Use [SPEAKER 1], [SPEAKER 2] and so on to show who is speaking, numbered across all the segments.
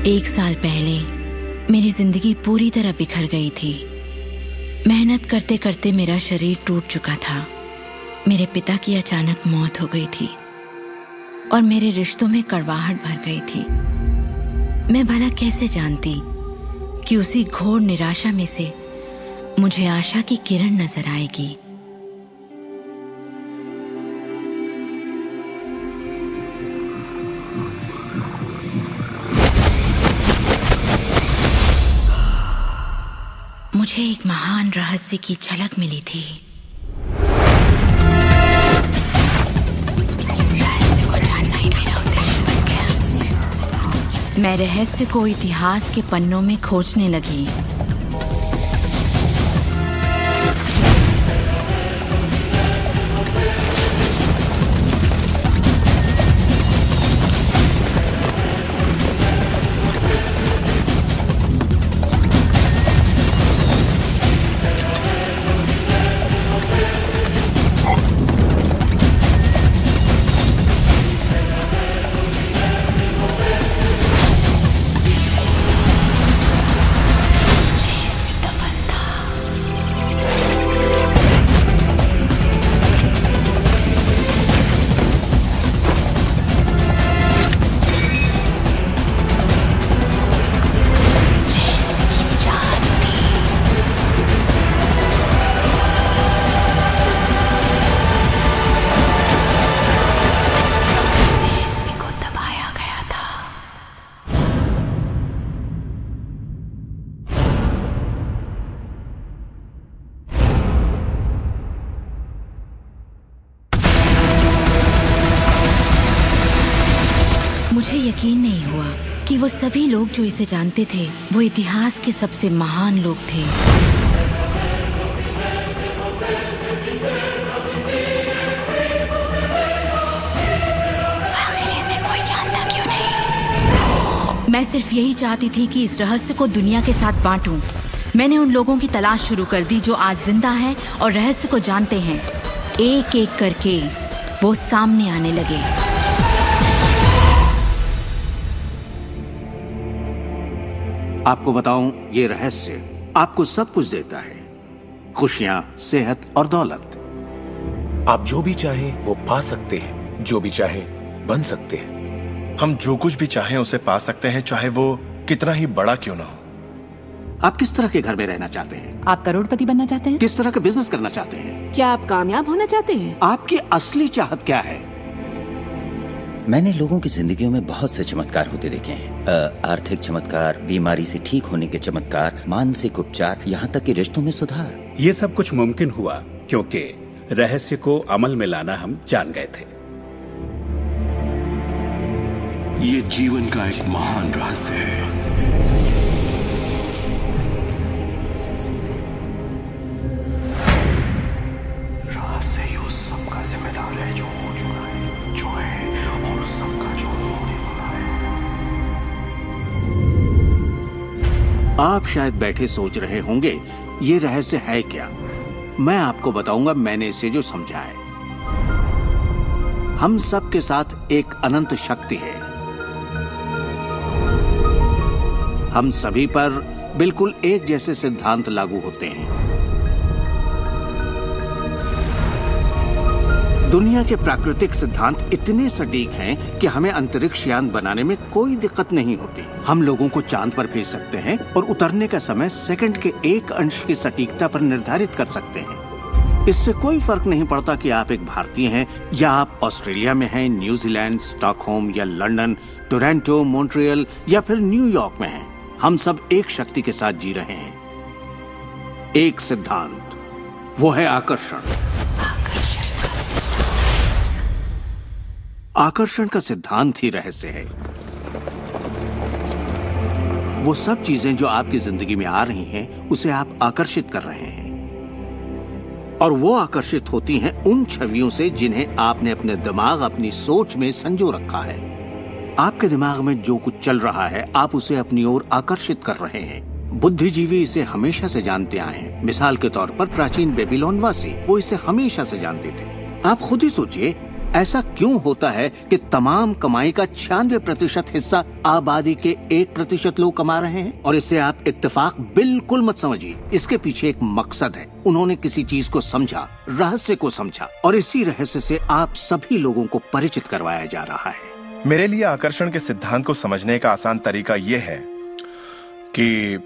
[SPEAKER 1] 1 साल पहले मेरी जिंदगी पूरी तरह बिखर गई थी। मेहनत करते करते मेरा शरीर टूट चुका था। मेरे पिता की अचानक मौत हो गई थी और मेरे रिश्तों में कड़वाहट भर गई थी। मैं भला कैसे जानती कि उसी घोर निराशा में से मुझे आशा की किरण नजर आएगी। मुझे एक महान रहस्य की झलक मिली थी। मैं रहस्य को इतिहास के पन्नों में खोजने लगी। मुझे यकीन नहीं हुआ कि वो सभी लोग जो इसे जानते थे वो इतिहास के सबसे महान लोग थे। आखिर इसे कोई जानता क्यों नहीं? मैं सिर्फ यही चाहती थी कि इस रहस्य को दुनिया के साथ बांटूं। मैंने उन लोगों की तलाश शुरू कर दी जो आज जिंदा हैं और रहस्य को जानते हैं। एक एक करके वो सामने आने लगे।
[SPEAKER 2] आपको बताऊं, ये रहस्य आपको सब कुछ देता है, खुशियां, सेहत और दौलत।
[SPEAKER 3] आप जो भी चाहें वो पा सकते हैं, जो भी चाहें बन सकते हैं।
[SPEAKER 4] हम जो कुछ भी चाहें उसे पा सकते हैं, चाहे वो कितना ही बड़ा क्यों ना हो।
[SPEAKER 2] आप किस तरह के घर में रहना चाहते हैं?
[SPEAKER 5] आप करोड़पति बनना चाहते हैं?
[SPEAKER 2] किस तरह का बिजनेस करना चाहते हैं?
[SPEAKER 5] क्या आप कामयाब होना चाहते हैं?
[SPEAKER 2] आपकी असली चाहत क्या है?
[SPEAKER 6] मैंने लोगों की जिंदगियों में बहुत से चमत्कार होते देखे हैं। आर्थिक चमत्कार, बीमारी से ठीक होने के चमत्कार, मानसिक उपचार, यहाँ तक कि रिश्तों में सुधार।
[SPEAKER 7] ये सब कुछ मुमकिन हुआ क्योंकि रहस्य को अमल में लाना हम जान गए थे।
[SPEAKER 8] ये जीवन का एक महान रहस्य है। रहस्य ही उस सब का जिम्मेदार है जो हो चुका है, जो है और उस सब का जो होने वाला है।
[SPEAKER 2] आप शायद बैठे सोच रहे होंगे ये रहस्य है क्या। मैं आपको बताऊंगा मैंने इसे जो समझा है। हम सब के साथ एक अनंत शक्ति है। हम सभी पर बिल्कुल एक जैसे सिद्धांत लागू होते हैं। दुनिया के प्राकृतिक सिद्धांत इतने सटीक हैं कि हमें अंतरिक्ष यान बनाने में कोई दिक्कत नहीं होती। हम लोगों को चांद पर भेज सकते हैं और उतरने का समय सेकंड के 1 अंश की सटीकता पर निर्धारित कर सकते हैं। इससे कोई फर्क नहीं पड़ता कि आप एक भारतीय हैं या आप ऑस्ट्रेलिया में हैं, न्यूजीलैंड, स्टॉकहोम या लंदन, टोरंटो, मॉन्ट्रियल या फिर न्यूयॉर्क में हैं। हम सब एक शक्ति के साथ जी रहे हैं, एक सिद्धांत, वो है आकर्षण। आकर्षण का सिद्धांत ही रहस्य है। वो सब चीजें जो आपकी जिंदगी में आ रही हैं, उसे आप आकर्षित कर रहे हैं और वो आकर्षित होती हैं उन छवियों से जिन्हें आपने अपने दिमाग, अपनी सोच में संजो रखा है। आपके दिमाग में जो कुछ चल रहा है, आप उसे अपनी ओर आकर्षित कर रहे हैं। बुद्धिजीवी इसे हमेशा से जानते आए हैं। मिसाल के तौर पर प्राचीन बेबीलोन वासी, वो इसे हमेशा से जानते थे। आप खुद ही सोचिए, ऐसा क्यों होता है कि तमाम कमाई का 96% हिस्सा आबादी के 1% लोग कमा रहे हैं? और इससे आप इत्तेफाक बिल्कुल मत समझिए, इसके पीछे एक मकसद है। उन्होंने किसी चीज को समझा, रहस्य को समझा, और इसी रहस्य से आप सभी लोगों को परिचित करवाया जा रहा है।
[SPEAKER 4] मेरे लिए आकर्षण के सिद्धांत को समझने का आसान तरीका यह है कि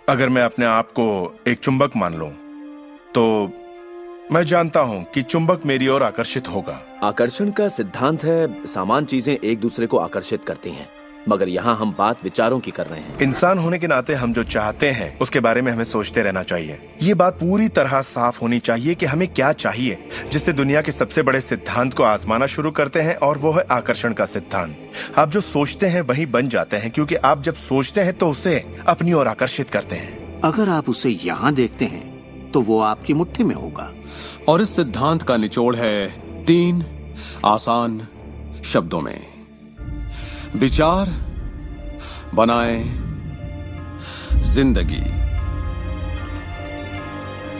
[SPEAKER 4] अगर मैं अपने आप को एक चुंबक मान लूं, तो मैं जानता हूं कि चुंबक मेरी ओर आकर्षित होगा।
[SPEAKER 9] आकर्षण का सिद्धांत है सामान चीजें एक दूसरे को आकर्षित करती हैं, मगर यहाँ हम बात विचारों की कर रहे हैं।
[SPEAKER 4] इंसान होने के नाते हम जो चाहते हैं उसके बारे में हमें सोचते रहना चाहिए। ये बात पूरी तरह साफ होनी चाहिए कि हमें क्या चाहिए, जिससे दुनिया के सबसे बड़े सिद्धांत को आजमाना शुरू करते हैं, और वो है आकर्षण का सिद्धांत। आप जो सोचते हैं वही बन जाते हैं, क्योंकि आप जब सोचते हैं तो उसे अपनी ओर आकर्षित करते हैं।
[SPEAKER 2] अगर आप उसे यहाँ देखते हैं तो वो आपकी मुट्ठी में होगा।
[SPEAKER 8] और इस सिद्धांत का निचोड़ है 3 आसान शब्दों में: विचार बनाए जिंदगी।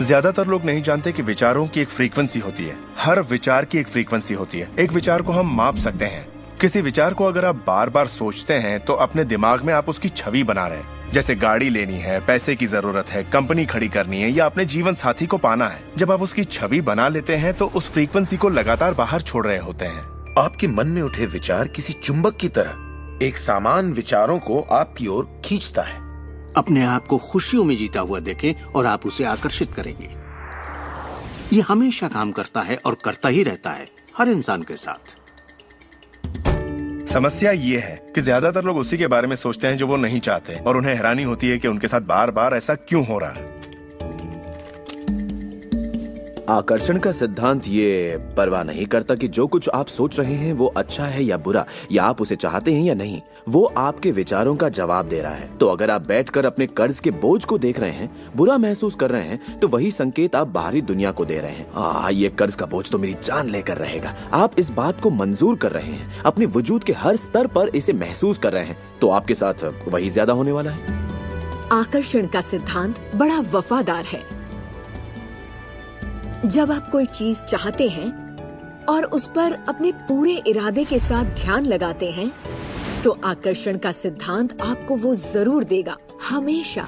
[SPEAKER 4] ज्यादातर लोग नहीं जानते कि विचारों की एक फ्रीक्वेंसी होती है। हर विचार की एक फ्रीक्वेंसी होती है। एक विचार को हम माप सकते हैं। किसी विचार को अगर आप बार बार सोचते हैं तो अपने दिमाग में आप उसकी छवि बना रहे हैं। जैसे गाड़ी लेनी है, पैसे की जरूरत है, कंपनी खड़ी करनी है, या अपने जीवन साथी को पाना है। जब आप उसकी छवि बना लेते हैं तो उस फ्रीक्वेंसी को लगातार बाहर छोड़ रहे होते हैं।
[SPEAKER 3] आपके मन में उठे विचार किसी चुंबक की तरह एक सामान विचारों को आपकी ओर खींचता है।
[SPEAKER 2] अपने आप को खुशियों में जीता हुआ देखें और आप उसे आकर्षित करेंगे। ये हमेशा काम करता है और करता ही रहता है, हर इंसान के साथ।
[SPEAKER 4] समस्या ये है कि ज्यादातर लोग उसी के बारे में सोचते हैं जो वो नहीं चाहते, और उन्हें हैरानी होती है कि उनके साथ बार बार ऐसा क्यों हो रहा है।
[SPEAKER 9] आकर्षण का सिद्धांत ये परवाह नहीं करता कि जो कुछ आप सोच रहे हैं वो अच्छा है या बुरा, या आप उसे चाहते हैं या नहीं। वो आपके विचारों का जवाब दे रहा है। तो अगर आप बैठकर अपने कर्ज के बोझ को देख रहे हैं, बुरा महसूस कर रहे हैं, तो वही संकेत आप बाहरी दुनिया को दे रहे हैं। ये कर्ज का बोझ तो मेरी जान लेकर रहेगा। आप इस बात को मंजूर कर रहे हैं, अपने वजूद के हर स्तर पर इसे महसूस कर रहे हैं, तो आपके साथ वही ज्यादा होने वाला है।
[SPEAKER 10] आकर्षण का सिद्धांत बड़ा वफादार है। जब आप कोई चीज चाहते हैं और उस पर अपने पूरे इरादे के साथ ध्यान लगाते हैं, तो आकर्षण का सिद्धांत आपको वो जरूर देगा, हमेशा।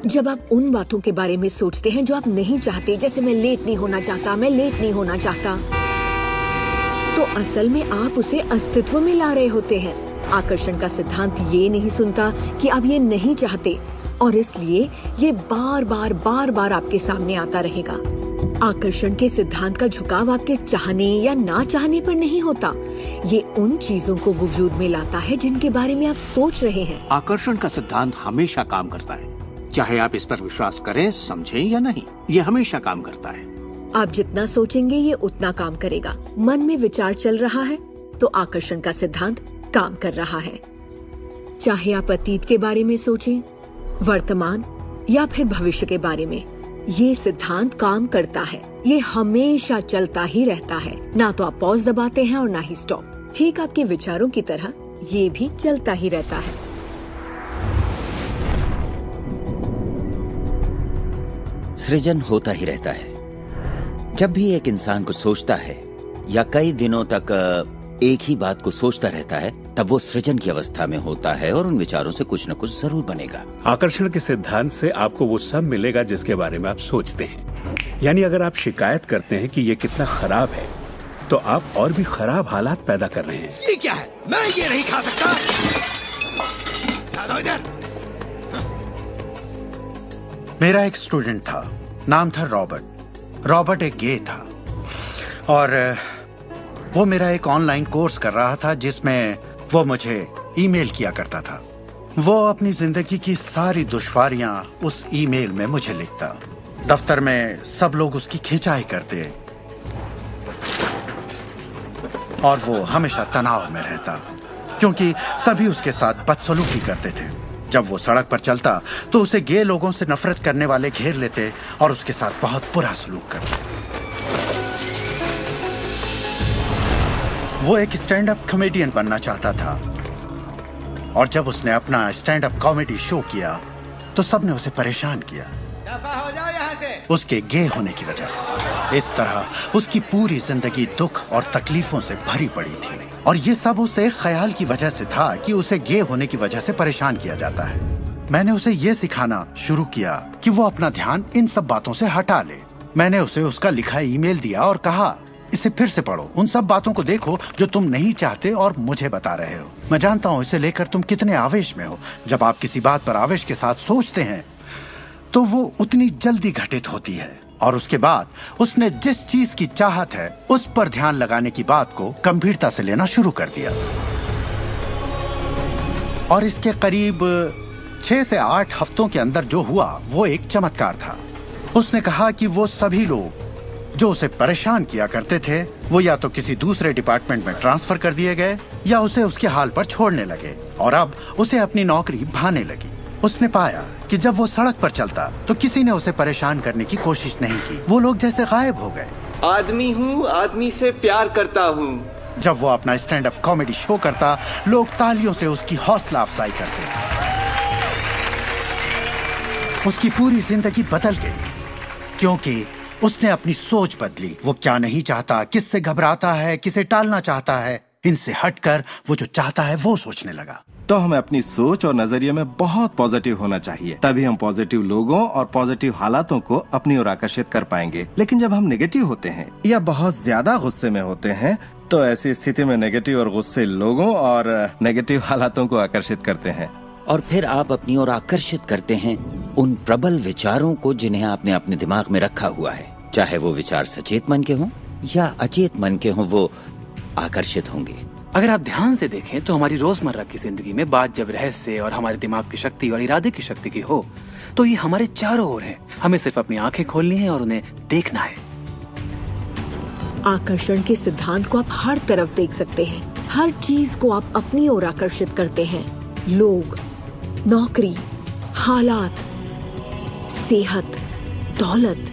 [SPEAKER 10] जब आप उन बातों के बारे में सोचते हैं जो आप नहीं चाहते, जैसे मैं लेट नहीं होना चाहता, मैं लेट नहीं होना चाहता, तो असल में आप उसे अस्तित्व में ला रहे होते हैं। आकर्षण का सिद्धांत ये नहीं सुनता कि आप ये नहीं चाहते, और इसलिए ये बार बार आपके सामने आता रहेगा। आकर्षण के सिद्धांत का झुकाव आपके चाहने या ना चाहने पर नहीं होता। ये उन चीजों को वजूद में लाता है जिनके बारे में आप सोच रहे हैं।
[SPEAKER 2] आकर्षण का सिद्धांत हमेशा काम करता है, चाहे आप इस पर विश्वास करें, समझें या नहीं। ये हमेशा काम करता है।
[SPEAKER 10] आप जितना सोचेंगे ये उतना काम करेगा। मन में विचार चल रहा है तो आकर्षण का सिद्धांत काम कर रहा है। चाहे आप अतीत के बारे में सोचें, वर्तमान या फिर भविष्य के बारे में, ये सिद्धांत काम करता है। ये हमेशा चलता ही रहता है। ना तो आप पॉज दबाते हैं और ना ही स्टॉप। ठीक आपके विचारों की तरह ये भी चलता ही रहता है।
[SPEAKER 6] सृजन होता ही रहता है। जब भी एक इंसान को सोचता है या कई दिनों तक एक ही बात को सोचता रहता है, तब वो सृजन की अवस्था में होता है और उन विचारों से कुछ न कुछ जरूर बनेगा।
[SPEAKER 7] आकर्षण के सिद्धांत से आपको वो सब मिलेगा जिसके बारे में आप सोचते हैं। यानी अगर आप शिकायत करते हैं कि ये कितना खराब है, तो आप और भी खराब हालात पैदा कर रहे हैं।
[SPEAKER 2] ये क्या है? मैं ये नहीं खा सकता।
[SPEAKER 11] मेरा एक स्टूडेंट था, नाम था रॉबर्ट। रॉबर्ट एक गे था और वो मेरा एक ऑनलाइन कोर्स कर रहा था जिसमें वो मुझे ईमेल किया करता था। वो अपनी जिंदगी की सारी दुश्वारियां उस ईमेल में मुझे लिखता। दफ्तर में सब लोग उसकी खिंचाई करते और वो हमेशा तनाव में रहता, क्योंकि सभी उसके साथ बदसलूकी करते थे। जब वो सड़क पर चलता तो उसे गे लोगों से नफरत करने वाले घेर लेते और उसके साथ बहुत बुरा सलूक करते। वो एक स्टैंड अप कॉमेडियन बनना चाहता था और जब उसने अपना स्टैंड अप कॉमेडी शो किया तो सबने उसे परेशान किया। दफा हो जाओ यहाँ से। उसके गे होने की वजह से। इस तरह उसकी पूरी जिंदगी दुख और तकलीफों से भरी पड़ी थी, और ये सब उसे ख्याल की वजह से था कि उसे गे होने की वजह से परेशान किया जाता है। मैंने उसे ये सिखाना शुरू किया कि वो अपना ध्यान इन सब बातों से हटा ले। मैंने उसे उसका लिखा ईमेल दिया और कहा, इसे फिर से पढ़ो, उन सब बातों को देखो जो तुम नहीं चाहते और मुझे बता रहे हो। मैं जानता हूँ इसे लेकर तुम कितने आवेश में हो। जब आप किसी बात पर आवेश के साथ सोचते हैं तो वो उतनी जल्दी घटित होती है। और उसके बाद उसने जिस चीज की चाहत है उस पर ध्यान लगाने की बात को गंभीरता से लेना शुरू कर दिया। और इसके करीब 6 से 8 हफ्तों के अंदर जो हुआ वो एक चमत्कार था। उसने कहा कि वो सभी लोग जो उसे परेशान किया करते थे वो या तो किसी दूसरे डिपार्टमेंट में ट्रांसफर कर दिए गए या उसे उसके हाल पर छोड़ने लगे, और अब उसे अपनी नौकरी भाने लगी। उसने पाया कि जब वो सड़क पर चलता तो किसी ने उसे परेशान करने की कोशिश नहीं की। वो लोग जैसे गायब हो गए।
[SPEAKER 12] आदमी हूँ, आदमी से प्यार करता हूँ।
[SPEAKER 11] जब वो अपना स्टैंड अप कॉमेडी शो करता, लोग तालियों से उसकी हौसला अफजाई करते। उसकी पूरी जिंदगी बदल गई क्योंकि उसने अपनी सोच बदली। वो क्या नहीं चाहता, किससे घबराता है, किसे टालना चाहता है, इनसे हटकर वो जो चाहता है वो सोचने लगा।
[SPEAKER 13] तो हमें अपनी सोच और नजरिए में बहुत पॉजिटिव होना चाहिए, तभी हम पॉजिटिव लोगों और पॉजिटिव हालातों को अपनी ओर आकर्षित कर पाएंगे। लेकिन जब हम नेगेटिव होते हैं या बहुत ज्यादा गुस्से में होते हैं तो ऐसी स्थिति में नेगेटिव और गुस्से लोगों और नेगेटिव हालातों को आकर्षित करते हैं,
[SPEAKER 6] और फिर आप अपनी ओर आकर्षित करते हैं उन प्रबल विचारों को जिन्हें आपने अपने दिमाग में रखा हुआ है। चाहे वो विचार सचेत मन के हों या अचेत मन के हों, वो आकर्षित होंगे।
[SPEAKER 14] अगर आप ध्यान से देखें तो हमारी रोजमर्रा की जिंदगी में बात जब रहस्य और हमारे दिमाग की शक्ति और इरादे की शक्ति की हो तो ये हमारे चारों ओर है। हमें सिर्फ अपनी आंखें खोलनी है और उन्हें देखना है।
[SPEAKER 10] आकर्षण के सिद्धांत को आप हर तरफ देख सकते हैं। हर चीज को आप अपनी ओर आकर्षित करते हैं। लोग, नौकरी, हालात, सेहत, दौलत,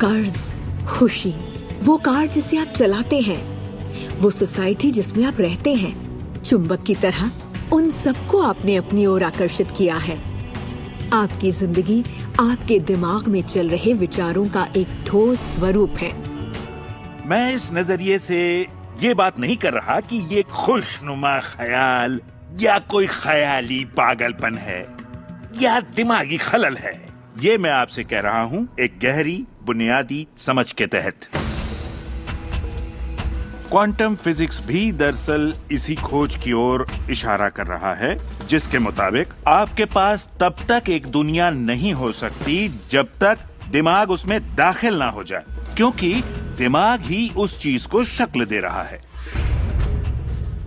[SPEAKER 10] कर्ज, खुशी, वो कार जिसे आप चलाते हैं, वो सोसाइटी जिसमें आप रहते हैं, चुंबक की तरह उन सबको आपने अपनी ओर आकर्षित किया है। आपकी जिंदगी आपके दिमाग में चल रहे विचारों का एक ठोस स्वरूप है।
[SPEAKER 15] मैं इस नजरिए से ये बात नहीं कर रहा कि ये खुशनुमा ख्याल या कोई ख्याली पागलपन है या दिमागी खलल है। ये मैं आपसे कह रहा हूँ एक गहरी बुनियादी समझ के तहत। क्वांटम फिजिक्स भी दरअसल इसी खोज की ओर इशारा कर रहा है जिसके मुताबिक आपके पास तब तक एक दुनिया नहीं हो सकती जब तक दिमाग उसमें दाखिल ना हो जाए, क्योंकि दिमाग ही उस चीज को शक्ल दे रहा है।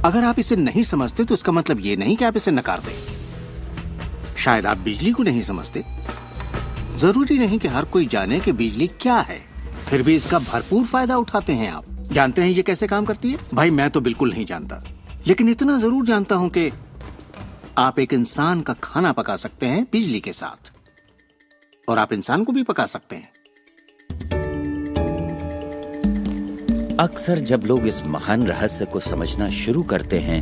[SPEAKER 2] अगर आप इसे नहीं समझते तो इसका मतलब ये नहीं कि आप इसे नकार दें। शायद आप बिजली को नहीं समझते। जरूरी नहीं कि हर कोई जाने कि बिजली क्या है, फिर भी इसका भरपूर फायदा उठाते हैं आप। जानते हैं ये कैसे काम करती है? भाई मैं तो बिल्कुल नहीं जानता, लेकिन इतना जरूर जानता हूं कि आप एक इंसान का खाना पका सकते हैं बिजली के साथ, और आप इंसान को भी पका सकते हैं।
[SPEAKER 6] अक्सर जब लोग इस महान रहस्य को समझना शुरू करते हैं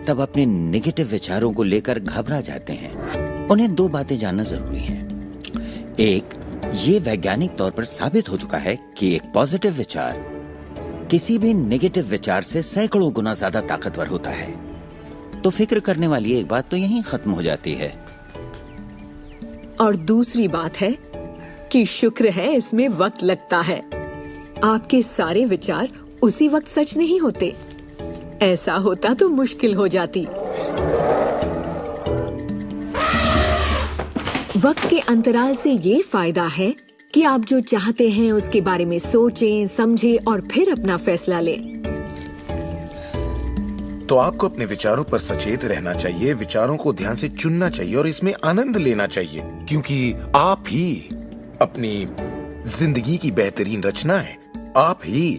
[SPEAKER 6] तब अपने नेगेटिव विचारों को लेकर घबरा जाते हैं। उन्हें 2 बातें जानना जरूरी हैं। एक, ये वैज्ञानिक तौर पर साबित हो चुका है कि एक पॉजिटिव विचार किसी भी नेगेटिव विचार से सैकड़ों गुना ज्यादा ताकतवर होता है। तो फिक्र करने वाली एक बात तो यहीं खत्म हो जाती है।
[SPEAKER 10] और दूसरी बात है कि शुक्र है इसमें वक्त लगता है। आपके सारे विचार उसी वक्त सच नहीं होते। ऐसा होता तो मुश्किल हो जाती। वक्त के अंतराल से ये फायदा है कि आप जो चाहते हैं उसके बारे में सोचें, समझें और फिर अपना फैसला लें।
[SPEAKER 3] तो आपको अपने विचारों पर सचेत रहना चाहिए, विचारों को ध्यान से चुनना चाहिए और इसमें आनंद लेना चाहिए, क्योंकि आप ही अपनी जिंदगी की बेहतरीन रचना है। आप ही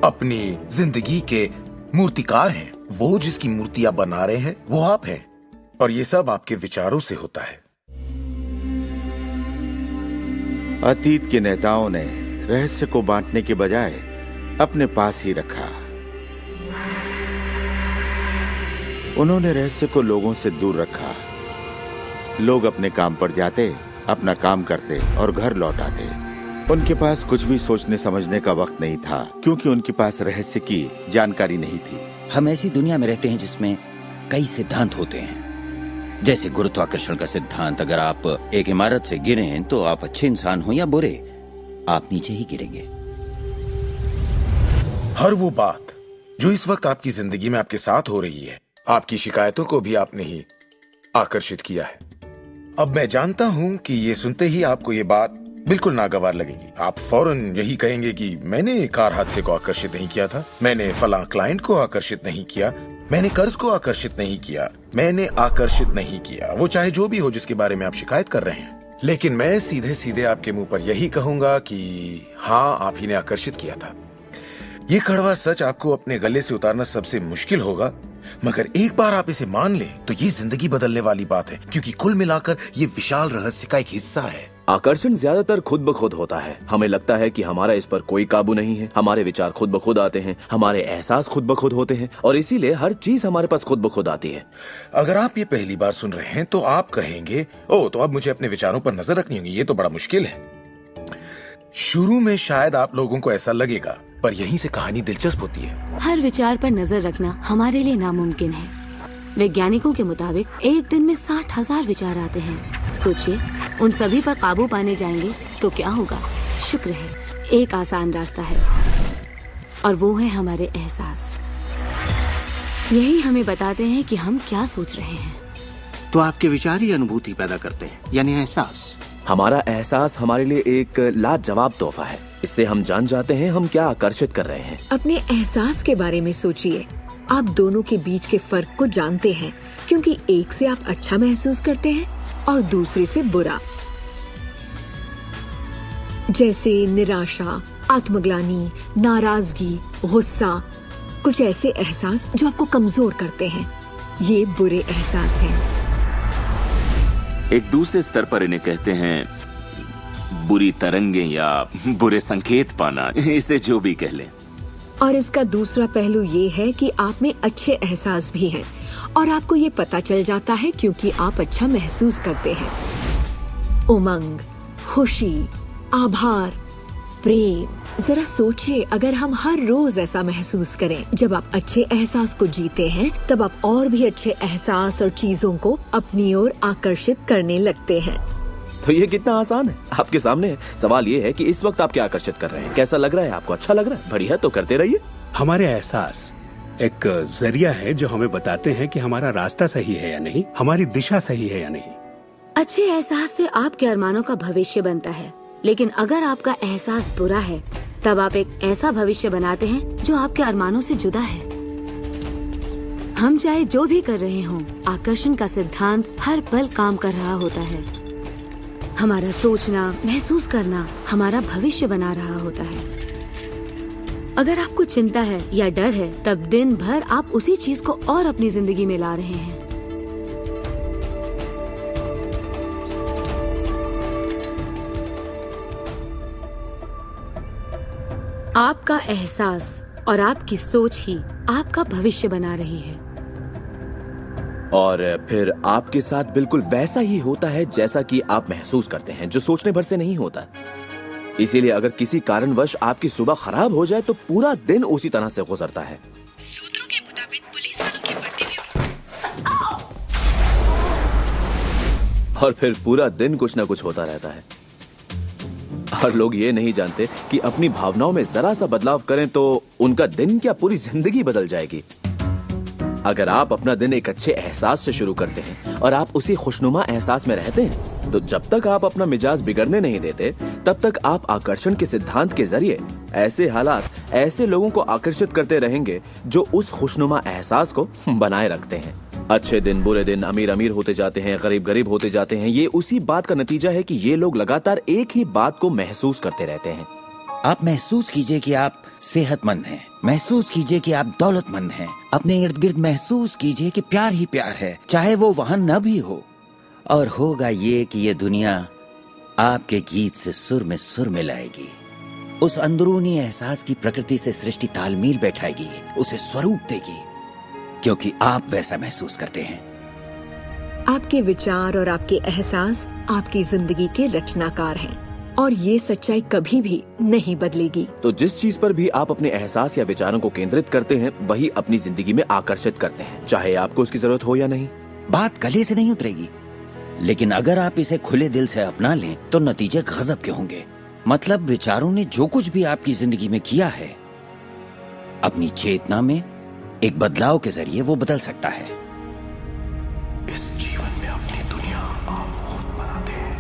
[SPEAKER 3] अपनी जिंदगी के मूर्तिकार हैं। वो जिसकी मूर्तियां बना रहे हैं वो आप हैं, और ये सब आपके विचारों से होता है।
[SPEAKER 16] अतीत के नेताओं ने रहस्य को बांटने के बजाय अपने पास ही रखा। उन्होंने रहस्य को लोगों से दूर रखा। लोग अपने काम पर जाते, अपना काम करते और घर लौट आते। उनके पास कुछ भी सोचने समझने का वक्त नहीं था, क्योंकि उनके पास रहस्य की जानकारी नहीं थी।
[SPEAKER 6] हम ऐसी दुनिया में रहते हैं जिसमें कई सिद्धांत होते हैं, जैसे गुरुत्वाकर्षण का सिद्धांत। अगर आप एक इमारत से गिरें तो आप अच्छे इंसान हो या बुरे, आप नीचे ही गिरेंगे।
[SPEAKER 3] हर वो बात जो इस वक्त आपकी जिंदगी में आपके साथ हो रही है, आपकी शिकायतों को भी आपने ही आकर्षित किया है। अब मैं जानता हूं कि ये सुनते ही आपको ये बात बिल्कुल नागवार लगेगी। आप फौरन यही कहेंगे कि मैंने कार हादसे को आकर्षित नहीं किया था, मैंने फलां क्लाइंट को आकर्षित नहीं किया, मैंने कर्ज को आकर्षित नहीं किया, मैंने आकर्षित नहीं किया, वो चाहे जो भी हो जिसके बारे में आप शिकायत कर रहे हैं। लेकिन मैं सीधे सीधे आपके मुंह पर यही कहूंगा कि हाँ, आप ही ने आकर्षित किया था। ये कड़वा सच आपको अपने गले से उतारना सबसे मुश्किल होगा, मगर एक बार आप इसे मान ले तो ये जिंदगी बदलने वाली बात है, क्योंकि कुल मिलाकर ये विशाल रहस्य का एक हिस्सा है।
[SPEAKER 9] आकर्षण ज्यादातर खुद ब खुद होता है। हमें लगता है कि हमारा इस पर कोई काबू नहीं है। हमारे विचार खुद ब खुद आते हैं, हमारे एहसास खुद ब खुद होते हैं, और इसीलिए हर चीज हमारे पास खुद ब खुद आती है।
[SPEAKER 3] अगर आप ये पहली बार सुन रहे हैं तो आप कहेंगे, ओ तो अब मुझे अपने विचारों पर नजर रखनी होगी, ये तो बड़ा मुश्किल है। शुरू में शायद आप लोगों को ऐसा लगेगा, पर यहीं से कहानी दिलचस्प होती है।
[SPEAKER 17] हर विचार पर नजर रखना हमारे लिए नामुमकिन है। वैज्ञानिकों के मुताबिक एक दिन में 60,000 विचार आते हैं। सोचिए, उन सभी पर काबू पाने जाएंगे तो क्या होगा। शुक्र है, एक आसान रास्ता है, और वो है हमारे एहसास। यही हमें बताते हैं कि हम क्या सोच रहे हैं।
[SPEAKER 2] तो आपके विचार ही अनुभूति पैदा करते हैं, यानी एहसास।
[SPEAKER 9] हमारा एहसास हमारे लिए एक लाजवाब तोहफा है। इससे हम जान जाते हैं हम क्या आकर्षित कर रहे हैं।
[SPEAKER 10] अपने एहसास के बारे में सोचिए। आप दोनों के बीच के फर्क को जानते हैं, क्योंकि एक से आप अच्छा महसूस करते हैं और दूसरे से बुरा। जैसे निराशा, आत्मग्लानि, नाराजगी, गुस्सा, कुछ ऐसे एहसास जो आपको कमजोर करते हैं, ये बुरे एहसास हैं।
[SPEAKER 18] एक दूसरे स्तर पर इन्हें कहते हैं बुरी तरंगें या बुरे संकेत पाना, इसे जो भी कह लें।
[SPEAKER 10] और इसका दूसरा पहलू ये है कि आप में अच्छे एहसास भी हैं, और आपको ये पता चल जाता है क्योंकि आप अच्छा महसूस करते हैं। उमंग, खुशी, आभार, प्रेम। जरा सोचिए, अगर हम हर रोज ऐसा महसूस करें। जब आप अच्छे एहसास को जीते हैं, तब आप और भी अच्छे एहसास और चीजों को अपनी ओर आकर्षित करने लगते हैं।
[SPEAKER 9] तो ये कितना आसान है, आपके सामने है। सवाल ये है कि इस वक्त आप क्या आकर्षित कर रहे हैं। कैसा लग रहा है आपको? अच्छा लग रहा है? बढ़िया, तो करते रहिए।
[SPEAKER 7] हमारे एहसास एक जरिया है जो हमें बताते हैं कि हमारा रास्ता सही है या नहीं, हमारी दिशा सही है या नहीं।
[SPEAKER 17] अच्छे एहसास से आपके अरमानों का भविष्य बनता है, लेकिन अगर आपका एहसास बुरा है, तब आप एक ऐसा भविष्य बनाते हैं जो आपके अरमानों से जुदा है। हम चाहे जो भी कर रहे हों, आकर्षण का सिद्धांत हर पल काम कर रहा होता है। हमारा सोचना, महसूस करना हमारा भविष्य बना रहा होता है। अगर आपको चिंता है या डर है, तब दिन भर आप उसी चीज को और अपनी जिंदगी में ला रहे हैं। आपका एहसास और आपकी सोच ही आपका भविष्य बना रही है।
[SPEAKER 9] और फिर आपके साथ बिल्कुल वैसा ही होता है जैसा कि आप महसूस करते हैं, जो सोचने भर से नहीं होता। इसीलिए अगर किसी कारणवश आपकी सुबह खराब हो जाए तो पूरा दिन उसी तरह से गुजरता है।
[SPEAKER 1] सूत्रों के मुताबिक पुलिस वालों के बर्थडे में
[SPEAKER 9] और फिर पूरा दिन कुछ न कुछ होता रहता है। और लोग ये नहीं जानते कि अपनी भावनाओं में जरा सा बदलाव करें तो उनका दिन क्या पूरी जिंदगी बदल जाएगी। अगर आप अपना दिन एक अच्छे एहसास से शुरू करते हैं और आप उसी खुशनुमा एहसास में रहते हैं, तो जब तक आप अपना मिजाज बिगड़ने नहीं देते, तब तक आप आकर्षण के सिद्धांत के जरिए ऐसे हालात, ऐसे लोगों को आकर्षित करते रहेंगे जो उस खुशनुमा एहसास को बनाए रखते हैं। अच्छे दिन, बुरे दिन, अमीर अमीर होते जाते हैं, गरीब गरीब होते जाते हैं। ये उसी बात का नतीजा है कि ये लोग लगातार एक ही बात को महसूस करते रहते हैं।
[SPEAKER 6] आप महसूस कीजिए कि आप सेहतमंद हैं, महसूस कीजिए कि आप दौलतमंद हैं, अपने इर्द गिर्द महसूस कीजिए कि प्यार ही प्यार है, चाहे वो वहां न भी हो। और होगा ये कि ये दुनिया आपके गीत से सुर में सुर मिलाएगी। उस अंदरूनी एहसास की प्रकृति से सृष्टि तालमेल बैठाएगी, उसे स्वरूप देगी, क्योंकि आप वैसा महसूस करते हैं।
[SPEAKER 10] आपके विचार और आपके एहसास आपकी जिंदगी के रचनाकार हैं, और ये सच्चाई कभी भी नहीं बदलेगी।
[SPEAKER 9] तो जिस चीज पर भी आप अपने एहसास या विचारों को केंद्रित करते हैं, वही अपनी जिंदगी में आकर्षित करते हैं, चाहे आपको उसकी जरूरत हो या नहीं।
[SPEAKER 6] बात गले से नहीं उतरेगी, लेकिन अगर आप इसे खुले दिल से अपना लें तो नतीजे गजब के होंगे। मतलब विचारों ने जो कुछ भी आपकी जिंदगी में किया है, अपनी चेतना में एक बदलाव के जरिए वो बदल सकता है।
[SPEAKER 8] इस जीवन में अपनी दुनिया आप खुद बनाते हैं।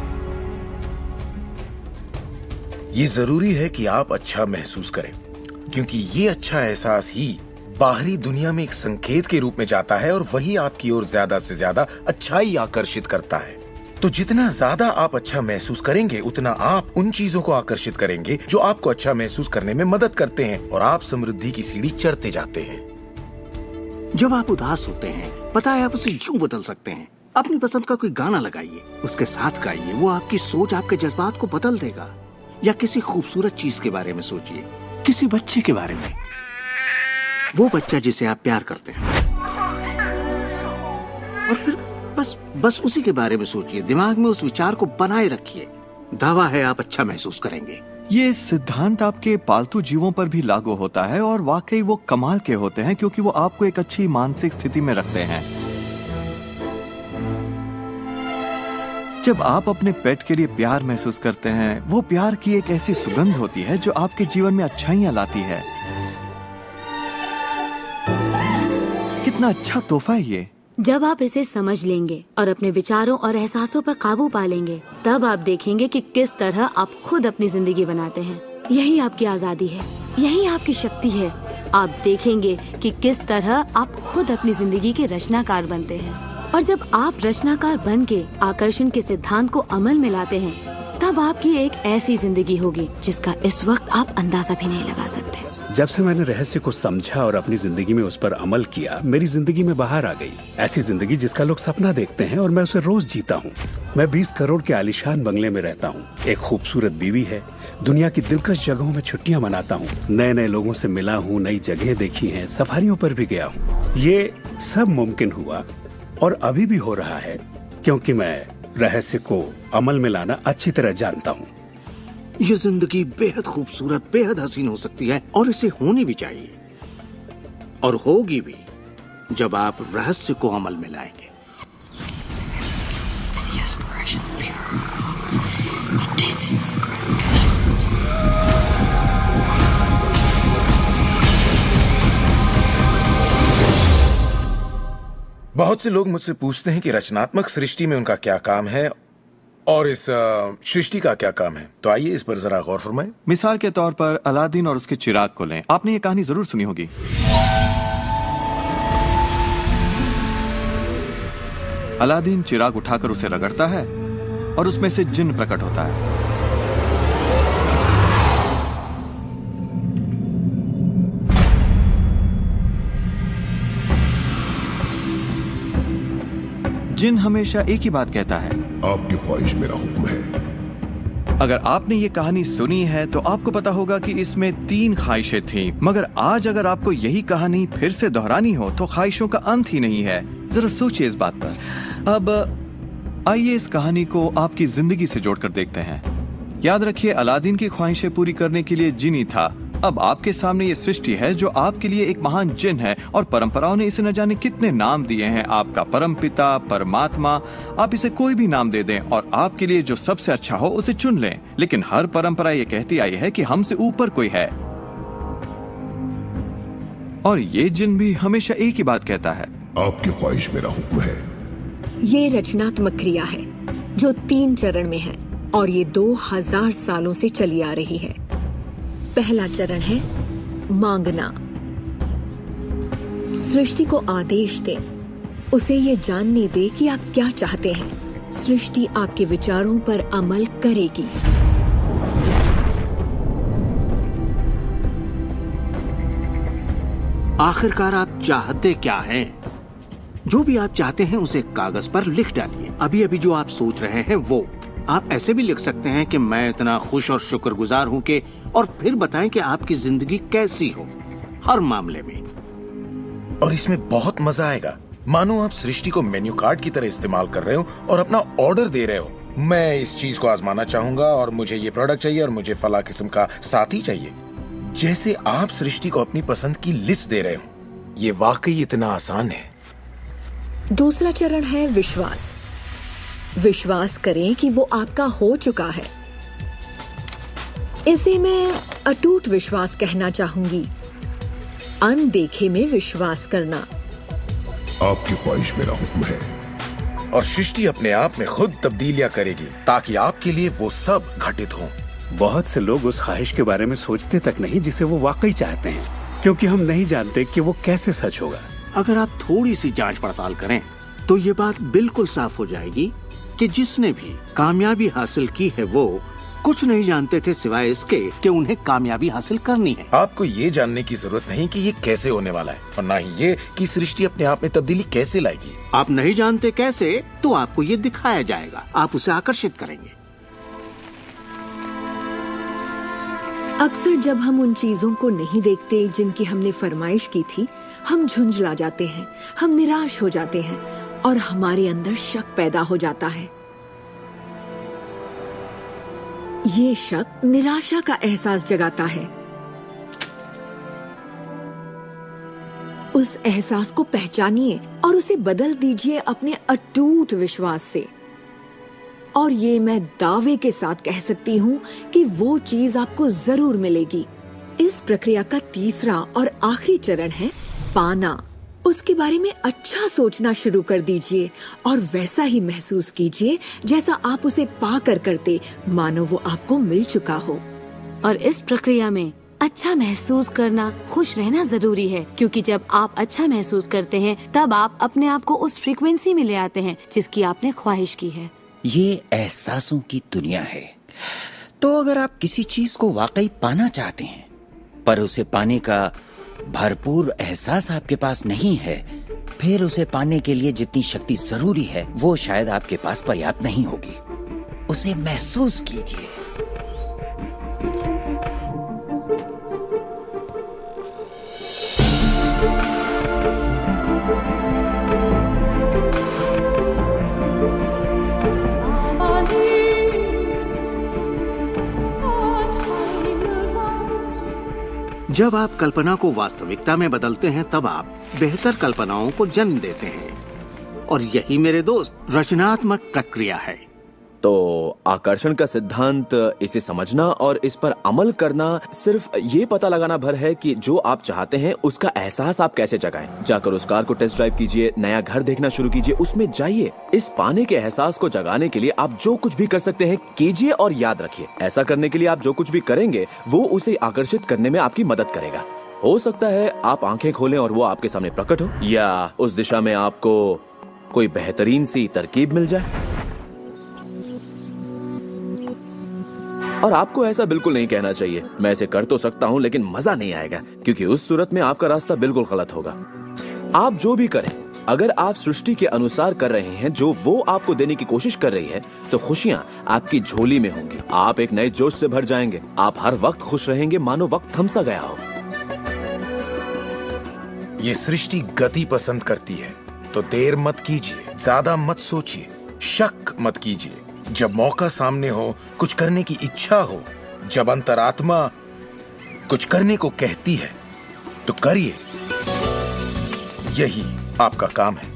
[SPEAKER 3] ये जरूरी है कि आप अच्छा महसूस करें, क्योंकि ये अच्छा एहसास ही बाहरी दुनिया में एक संकेत के रूप में जाता है और वही आपकी ओर ज्यादा से ज्यादा अच्छाई आकर्षित करता है। तो जितना ज्यादा आप अच्छा महसूस करेंगे, उतना आप उन चीजों को आकर्षित करेंगे जो आपको अच्छा महसूस करने में मदद करते हैं, और आप समृद्धि की सीढ़ी चढ़ते जाते हैं।
[SPEAKER 2] जब आप उदास होते हैं, पता है आप उसे क्यों बदल सकते हैं। अपनी पसंद का कोई गाना लगाइए, उसके साथ गाइए, वो आपकी सोच, आपके जज्बात को बदल देगा। या किसी खूबसूरत चीज के बारे में सोचिए, किसी बच्चे के बारे में, वो बच्चा जिसे आप प्यार करते हैं, और फिर बस उसी के बारे में सोचिए। दिमाग में उस विचार को बनाए रखिए। दावा है आप अच्छा महसूस करेंगे।
[SPEAKER 19] ये सिद्धांत आपके पालतू जीवों पर भी लागू होता है, और वाकई वो कमाल के होते हैं, क्योंकि वो आपको एक अच्छी मानसिक स्थिति में रखते हैं। जब आप अपने पेट के लिए प्यार महसूस करते हैं, वो प्यार की एक ऐसी सुगंध होती है जो आपके जीवन में अच्छाइयां लाती है। कितना अच्छा तोहफा है ये।
[SPEAKER 17] जब आप इसे समझ लेंगे और अपने विचारों और एहसासों पर काबू पा लेंगे, तब आप देखेंगे कि किस तरह आप खुद अपनी जिंदगी बनाते हैं। यही आपकी आजादी है, यही आपकी शक्ति है। आप देखेंगे कि किस तरह आप खुद अपनी जिंदगी के रचनाकार बनते हैं। और जब आप रचनाकार बन के आकर्षण के सिद्धांत को अमल में लाते हैं, तब आपकी एक ऐसी जिंदगी होगी जिसका इस वक्त आप अंदाजा भी नहीं लगा सकते।
[SPEAKER 7] जब से मैंने रहस्य को समझा और अपनी जिंदगी में उस पर अमल किया, मेरी जिंदगी में बाहर आ गई ऐसी जिंदगी जिसका लोग सपना देखते हैं, और मैं उसे रोज जीता हूँ। मैं 20 करोड़ के आलीशान बंगले में रहता हूँ, एक खूबसूरत बीवी है, दुनिया की दिलकश जगहों में छुट्टियां मनाता हूँ, नए नए लोगों से मिला हूँ, नई जगह देखी हैं, सफारियों पर भी गया हूँ। ये सब मुमकिन हुआ और अभी भी हो रहा है क्योंकि मैं रहस्य को अमल में लाना अच्छी तरह जानता हूँ।
[SPEAKER 2] ये जिंदगी बेहद खूबसूरत, बेहद हसीन हो सकती है, और इसे होनी भी चाहिए, और होगी भी जब आप रहस्य को अमल में लाएंगे।
[SPEAKER 3] बहुत से लोग मुझसे पूछते हैं कि रचनात्मक सृष्टि में उनका क्या काम है और इस सृष्टि का क्या काम है। तो आइए इस पर जरा गौर फरमाएं।
[SPEAKER 19] मिसाल के तौर पर अलादीन और उसके चिराग को लें। आपने ये कहानी जरूर सुनी होगी। अलादीन चिराग उठाकर उसे रगड़ता है और उसमें से जिन्न प्रकट होता है। जिन हमेशा एक ही बात कहता है,
[SPEAKER 20] आपकी ख्वाहिश मेरा हुक्म है।
[SPEAKER 19] अगर आपने ये कहानी सुनी है तो आपको पता होगा कि इसमें 3 ख्वाहिशें थीं, मगर आज अगर आपको यही कहानी फिर से दोहरानी हो तो ख्वाहिशों का अंत ही नहीं है। जरा सोचिए इस बात पर। अब आइए इस कहानी को आपकी जिंदगी से जोड़कर देखते हैं। याद रखिए, अलादीन की ख्वाहिशें पूरी करने के लिए जिनी था। अब आपके सामने ये सृष्टि है जो आपके लिए एक महान जिन है, और परंपराओं ने इसे न जाने कितने नाम दिए हैं। आपका परमपिता, परमात्मा, आप इसे कोई भी नाम दे दें और आपके लिए जो सबसे अच्छा हो उसे चुन लें। लेकिन हर परंपरा ये कहती आई है कि हमसे ऊपर कोई है, और ये जिन भी हमेशा एक ही बात कहता है,
[SPEAKER 20] आपकी ख्वाहिश मेरा हुक्म है।
[SPEAKER 10] ये रचनात्मक क्रिया है जो 3 चरण में है, और ये 2000 सालों से चली आ रही है। पहला चरण है मांगना। सृष्टि को आदेश दे, उसे ये जानने दे कि आप क्या चाहते हैं। सृष्टि आपके विचारों पर अमल करेगी।
[SPEAKER 2] आखिरकार आप चाहते क्या हैं? जो भी आप चाहते हैं उसे कागज पर लिख डालिए। अभी अभी जो आप सोच रहे हैं वो आप ऐसे भी लिख सकते हैं कि मैं इतना खुश और शुक्रगुजार हूं कि, और फिर बताएं कि आपकी जिंदगी कैसी हो हर मामले में।
[SPEAKER 3] और इसमें बहुत मजा आएगा। मानो आप सृष्टि को मेन्यू कार्ड की तरह इस्तेमाल कर रहे हो और अपना ऑर्डर दे रहे हो। मैं इस चीज को आजमाना चाहूंगा और मुझे ये प्रोडक्ट चाहिए और मुझे फला किस्म का साथी चाहिए। जैसे आप सृष्टि को अपनी पसंद की लिस्ट दे रहे हो। ये वाकई इतना आसान है।
[SPEAKER 10] दूसरा चरण है विश्वास। विश्वास करें कि वो आपका हो चुका है। इसे मैं अटूट विश्वास कहना चाहूंगी। अनदेखे में विश्वास करना।
[SPEAKER 20] आपकी ख्वाहिश मेरा हुक्म है।
[SPEAKER 3] और सृष्टि अपने आप में खुद तब्दीलियां करेगी ताकि आपके लिए वो सब घटित हो।
[SPEAKER 7] बहुत से लोग उस ख्वाहिश के बारे में सोचते तक नहीं जिसे वो वाकई चाहते हैं, क्योंकि हम नहीं जानते कि वो कैसे सच होगा।
[SPEAKER 2] अगर आप थोड़ी सी जांच पड़ताल करें तो ये बात बिल्कुल साफ हो जाएगी कि जिसने भी कामयाबी हासिल की है वो कुछ नहीं जानते थे सिवाय इसके कि उन्हें कामयाबी हासिल करनी है।
[SPEAKER 3] आपको ये जानने की जरूरत नहीं कि ये कैसे होने वाला है और ना ही ये कि सृष्टि अपने आप में तब्दीली कैसे लाएगी।
[SPEAKER 2] आप नहीं जानते कैसे, तो आपको ये दिखाया जाएगा। आप उसे आकर्षित करेंगे।
[SPEAKER 10] अक्सर जब हम उन चीजों को नहीं देखते जिनकी हमने फरमाइश की थी, हम झुंझला जाते हैं, हम निराश हो जाते हैं और हमारे अंदर शक पैदा हो जाता है। ये शक निराशा का एहसास जगाता है। उस एहसास को पहचानिए और उसे बदल दीजिए अपने अटूट विश्वास से। और ये मैं दावे के साथ कह सकती हूँ कि वो चीज आपको जरूर मिलेगी। इस प्रक्रिया का तीसरा और आखिरी चरण है पाना। उसके बारे में अच्छा सोचना शुरू कर दीजिए और वैसा ही महसूस कीजिए जैसा आप उसे पाकर करते, मानो वो आपको मिल चुका हो।
[SPEAKER 17] और इस प्रक्रिया में अच्छा महसूस करना, खुश रहना जरूरी है, क्योंकि जब आप अच्छा महसूस करते हैं तब आप अपने आप को उस फ्रीक्वेंसी में ले आते हैं जिसकी आपने ख्वाहिश की है।
[SPEAKER 6] ये एहसासों की दुनिया है। तो अगर आप किसी चीज को वाकई पाना चाहते हैं पर उसे पाने का भरपूर एहसास आपके पास नहीं है, फिर उसे पाने के लिए जितनी शक्ति जरूरी है वो शायद आपके पास पर्याप्त नहीं होगी। उसे महसूस कीजिए।
[SPEAKER 2] जब आप कल्पना को वास्तविकता में बदलते हैं तब आप बेहतर कल्पनाओं को जन्म देते हैं। और यही मेरे दोस्त रचनात्मक प्रक्रिया है।
[SPEAKER 9] तो आकर्षण का सिद्धांत, इसे समझना और इस पर अमल करना सिर्फ ये पता लगाना भर है कि जो आप चाहते हैं उसका एहसास आप कैसे जगाएं। जाकर उस कार को टेस्ट ड्राइव कीजिए, नया घर देखना शुरू कीजिए, उसमें जाइए। इस पाने के एहसास को जगाने के लिए आप जो कुछ भी कर सकते हैं कीजिए और याद रखिए, ऐसा करने के लिए आप जो कुछ भी करेंगे वो उसे आकर्षित करने में आपकी मदद करेगा। हो सकता है आप आंखें खोलें और वो आपके सामने प्रकट हो, या उस दिशा में आपको कोई बेहतरीन सी तरकीब मिल जाए। और आपको ऐसा बिल्कुल नहीं कहना चाहिए, मैं इसे कर तो सकता हूँ लेकिन मजा नहीं आएगा, क्योंकि उस सूरत में आपका रास्ता बिल्कुल गलत होगा। आप जो भी करें, अगर आप सृष्टि के अनुसार कर रहे हैं जो वो आपको देने की कोशिश कर रही है, तो खुशियाँ आपकी झोली में होंगी। आप एक नए जोश से भर जाएंगे। आप हर वक्त खुश रहेंगे मानो वक्त थम सा गया हो।
[SPEAKER 3] ये सृष्टि गति पसंद करती है, तो देर मत कीजिए, ज्यादा मत सोचिए, शक मत कीजिए। जब मौका सामने हो, कुछ करने की इच्छा हो, जब अंतरात्मा कुछ करने को कहती है तो करिए। यही आपका काम है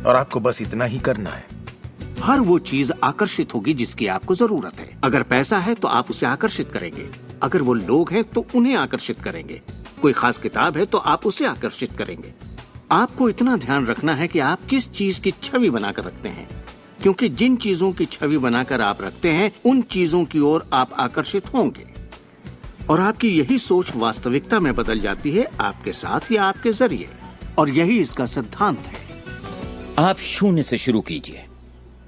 [SPEAKER 3] और आपको बस इतना ही करना है।
[SPEAKER 2] हर वो चीज आकर्षित होगी जिसकी आपको जरूरत है। अगर पैसा है तो आप उसे आकर्षित करेंगे, अगर वो लोग हैं तो उन्हें आकर्षित करेंगे, कोई खास किताब है तो आप उसे आकर्षित करेंगे। आपको इतना ध्यान रखना है कि आप किस चीज की छवि बनाकर रखते हैं, क्योंकि जिन चीजों की छवि बनाकर आप रखते हैं उन चीजों की ओर आप आकर्षित होंगे। और आपकी यही सोच वास्तविकता में बदल जाती है, आपके साथ या आपके जरिए। और यही इसका सिद्धांत है।
[SPEAKER 6] आप शून्य से शुरू कीजिए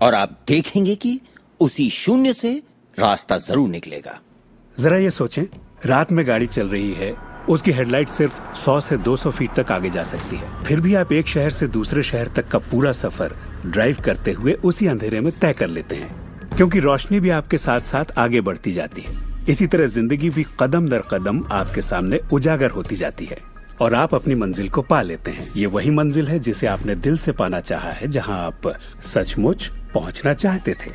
[SPEAKER 6] और आप देखेंगे कि उसी शून्य से रास्ता जरूर निकलेगा।
[SPEAKER 7] जरा ये सोचें, रात में गाड़ी चल रही है, उसकी हेडलाइट सिर्फ 100 से 200 फीट तक आगे जा सकती है, फिर भी आप एक शहर से दूसरे शहर तक का पूरा सफर ड्राइव करते हुए उसी अंधेरे में तय कर लेते हैं, क्योंकि रोशनी भी आपके साथ साथ आगे बढ़ती जाती है। इसी तरह जिंदगी भी कदम दर कदम आपके सामने उजागर होती जाती है और आप अपनी मंजिल को पा लेते हैं। ये वही मंजिल है जिसे आपने दिल से पाना चाहा है, जहां आप सचमुच पहुंचना चाहते थे।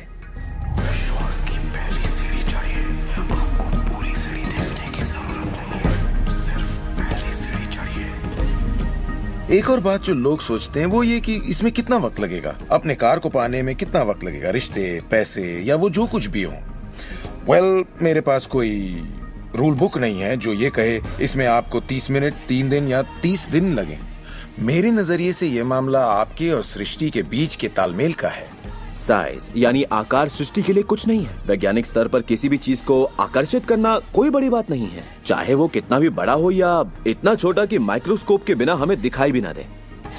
[SPEAKER 3] एक और बात जो लोग सोचते हैं वो ये कि इसमें कितना वक्त लगेगा, अपने कार को पाने में कितना वक्त लगेगा, रिश्ते, पैसे या वो जो कुछ भी हो। वेल, मेरे पास कोई रूल बुक नहीं है जो ये कहे इसमें आपको 30 मिनट, 3 दिन या 30 दिन लगे। मेरे नजरिए से ये मामला आपके और सृष्टि के बीच के तालमेल का है।
[SPEAKER 9] साइज यानी आकार सृष्टि के लिए कुछ नहीं है। वैज्ञानिक स्तर पर किसी भी चीज को आकर्षित करना कोई बड़ी बात नहीं है, चाहे वो कितना भी बड़ा हो या इतना छोटा कि माइक्रोस्कोप के बिना हमें दिखाई भी ना दे।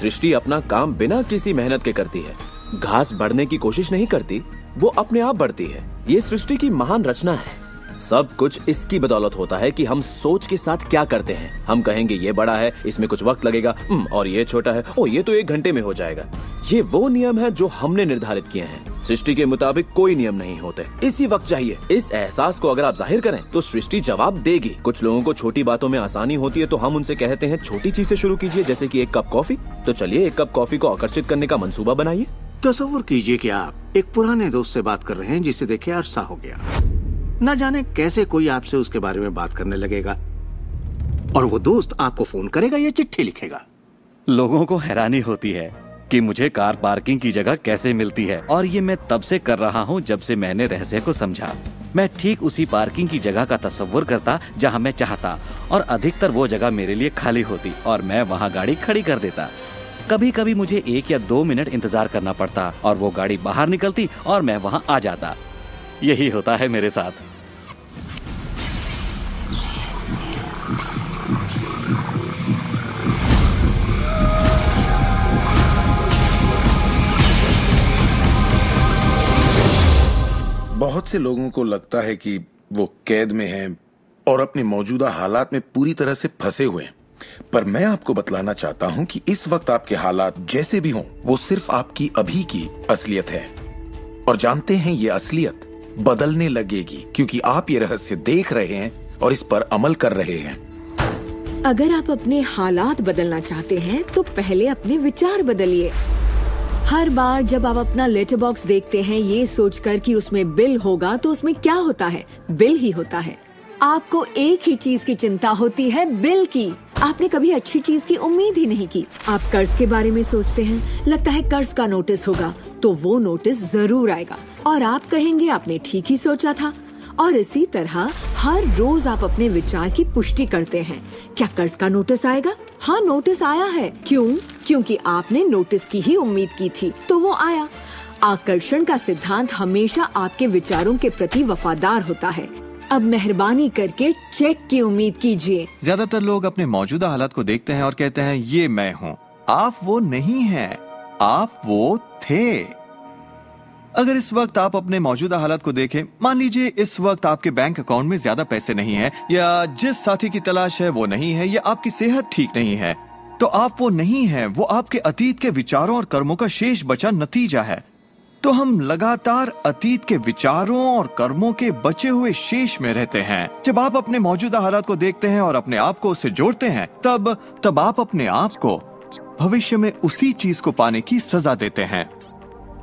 [SPEAKER 9] सृष्टि अपना काम बिना किसी मेहनत के करती है। घास बढ़ने की कोशिश नहीं करती, वो अपने आप बढ़ती है। ये सृष्टि की महान रचना है। सब कुछ इसकी बदौलत होता है कि हम सोच के साथ क्या करते हैं। हम कहेंगे ये बड़ा है, इसमें कुछ वक्त लगेगा, और ये छोटा है, ओ ये तो 1 घंटे में हो जाएगा। ये वो नियम है जो हमने निर्धारित किए हैं। सृष्टि के मुताबिक कोई नियम नहीं होते, इसी वक्त चाहिए। इस एहसास को अगर आप जाहिर करें तो सृष्टि जवाब देगी। कुछ लोगों को छोटी बातों में आसानी होती है तो हम उनसे कहते हैं छोटी चीज से शुरू कीजिए, जैसे कि 1 कप कॉफी। तो चलिए 1 कप कॉफी को आकर्षित करने का मंसूबा बनाइए।
[SPEAKER 2] तसव्वुर कीजिए कि आप एक पुराने दोस्त से बात कर रहे हैं जिसे देखे अरसा हो गया। न जाने कैसे कोई आपसे उसके बारे में बात करने लगेगा और वो दोस्त आपको फोन करेगा या चिट्ठी लिखेगा।
[SPEAKER 21] लोगों को हैरानी होती है कि मुझे कार पार्किंग की जगह कैसे मिलती है, और ये मैं तब से कर रहा हूँ जब से मैंने रहस्य को समझा। मैं ठीक उसी पार्किंग की जगह का तस्वुर करता जहाँ मैं चाहता, और अधिकतर वो जगह मेरे लिए खाली होती और मैं वहाँ गाड़ी खड़ी कर देता। कभी कभी मुझे 1 या 2 मिनट इंतजार करना पड़ता और वो गाड़ी बाहर निकलती और मैं वहाँ आ जाता। यही होता है मेरे साथ।
[SPEAKER 3] बहुत से लोगों को लगता है कि वो कैद में हैं और अपने मौजूदा हालात में पूरी तरह से फंसे हुए हैं, पर मैं आपको बतलाना चाहता हूं कि इस वक्त आपके हालात जैसे भी हों, वो सिर्फ आपकी अभी की असलियत है। और जानते हैं ये असलियत बदलने लगेगी क्योंकि आप ये रहस्य देख रहे हैं और इस पर अमल कर रहे हैं।
[SPEAKER 10] अगर आप अपने हालात बदलना चाहते हैं तो पहले अपने विचार बदलिए। हर बार जब आप अपना लेटर बॉक्स देखते हैं ये सोचकर कि उसमें बिल होगा, तो उसमें क्या होता है? बिल ही होता है। आपको एक ही चीज की चिंता होती है, बिल की। आपने कभी अच्छी चीज की उम्मीद ही नहीं की। आप कर्ज के बारे में सोचते हैं, लगता है कर्ज का नोटिस होगा, तो वो नोटिस जरूर आएगा और आप कहेंगे आपने ठीक ही सोचा था। और इसी तरह हर रोज आप अपने विचार की पुष्टि करते हैं। क्या कर्ज का नोटिस आएगा? हाँ, नोटिस आया है। क्यों? क्योंकि आपने नोटिस की ही उम्मीद की थी, तो वो आया। आकर्षण का सिद्धांत हमेशा आपके विचारों के प्रति वफादार होता है। अब मेहरबानी करके चेक की उम्मीद कीजिए।
[SPEAKER 19] ज्यादातर लोग अपने मौजूदा हालात को देखते हैं और कहते हैं ये मैं हूँ। आप वो नहीं हैं, आप वो थे। अगर इस वक्त आप अपने मौजूदा हालात को देखें, मान लीजिए इस वक्त आपके बैंक अकाउंट में ज्यादा पैसे नहीं है, या जिस साथी की तलाश है वो नहीं है, या आपकी सेहत ठीक नहीं है, तो आप वो नहीं है। वो आपके अतीत के विचारों और कर्मों का शेष बचा नतीजा है। तो हम लगातार अतीत के विचारों और कर्मों के बचे हुए शेष में रहते हैं। जब आप अपने मौजूदा हालात को देखते हैं और अपने आप को उससे जोड़ते हैं, तब आप अपने आप को भविष्य में उसी चीज को पाने की सजा देते हैं।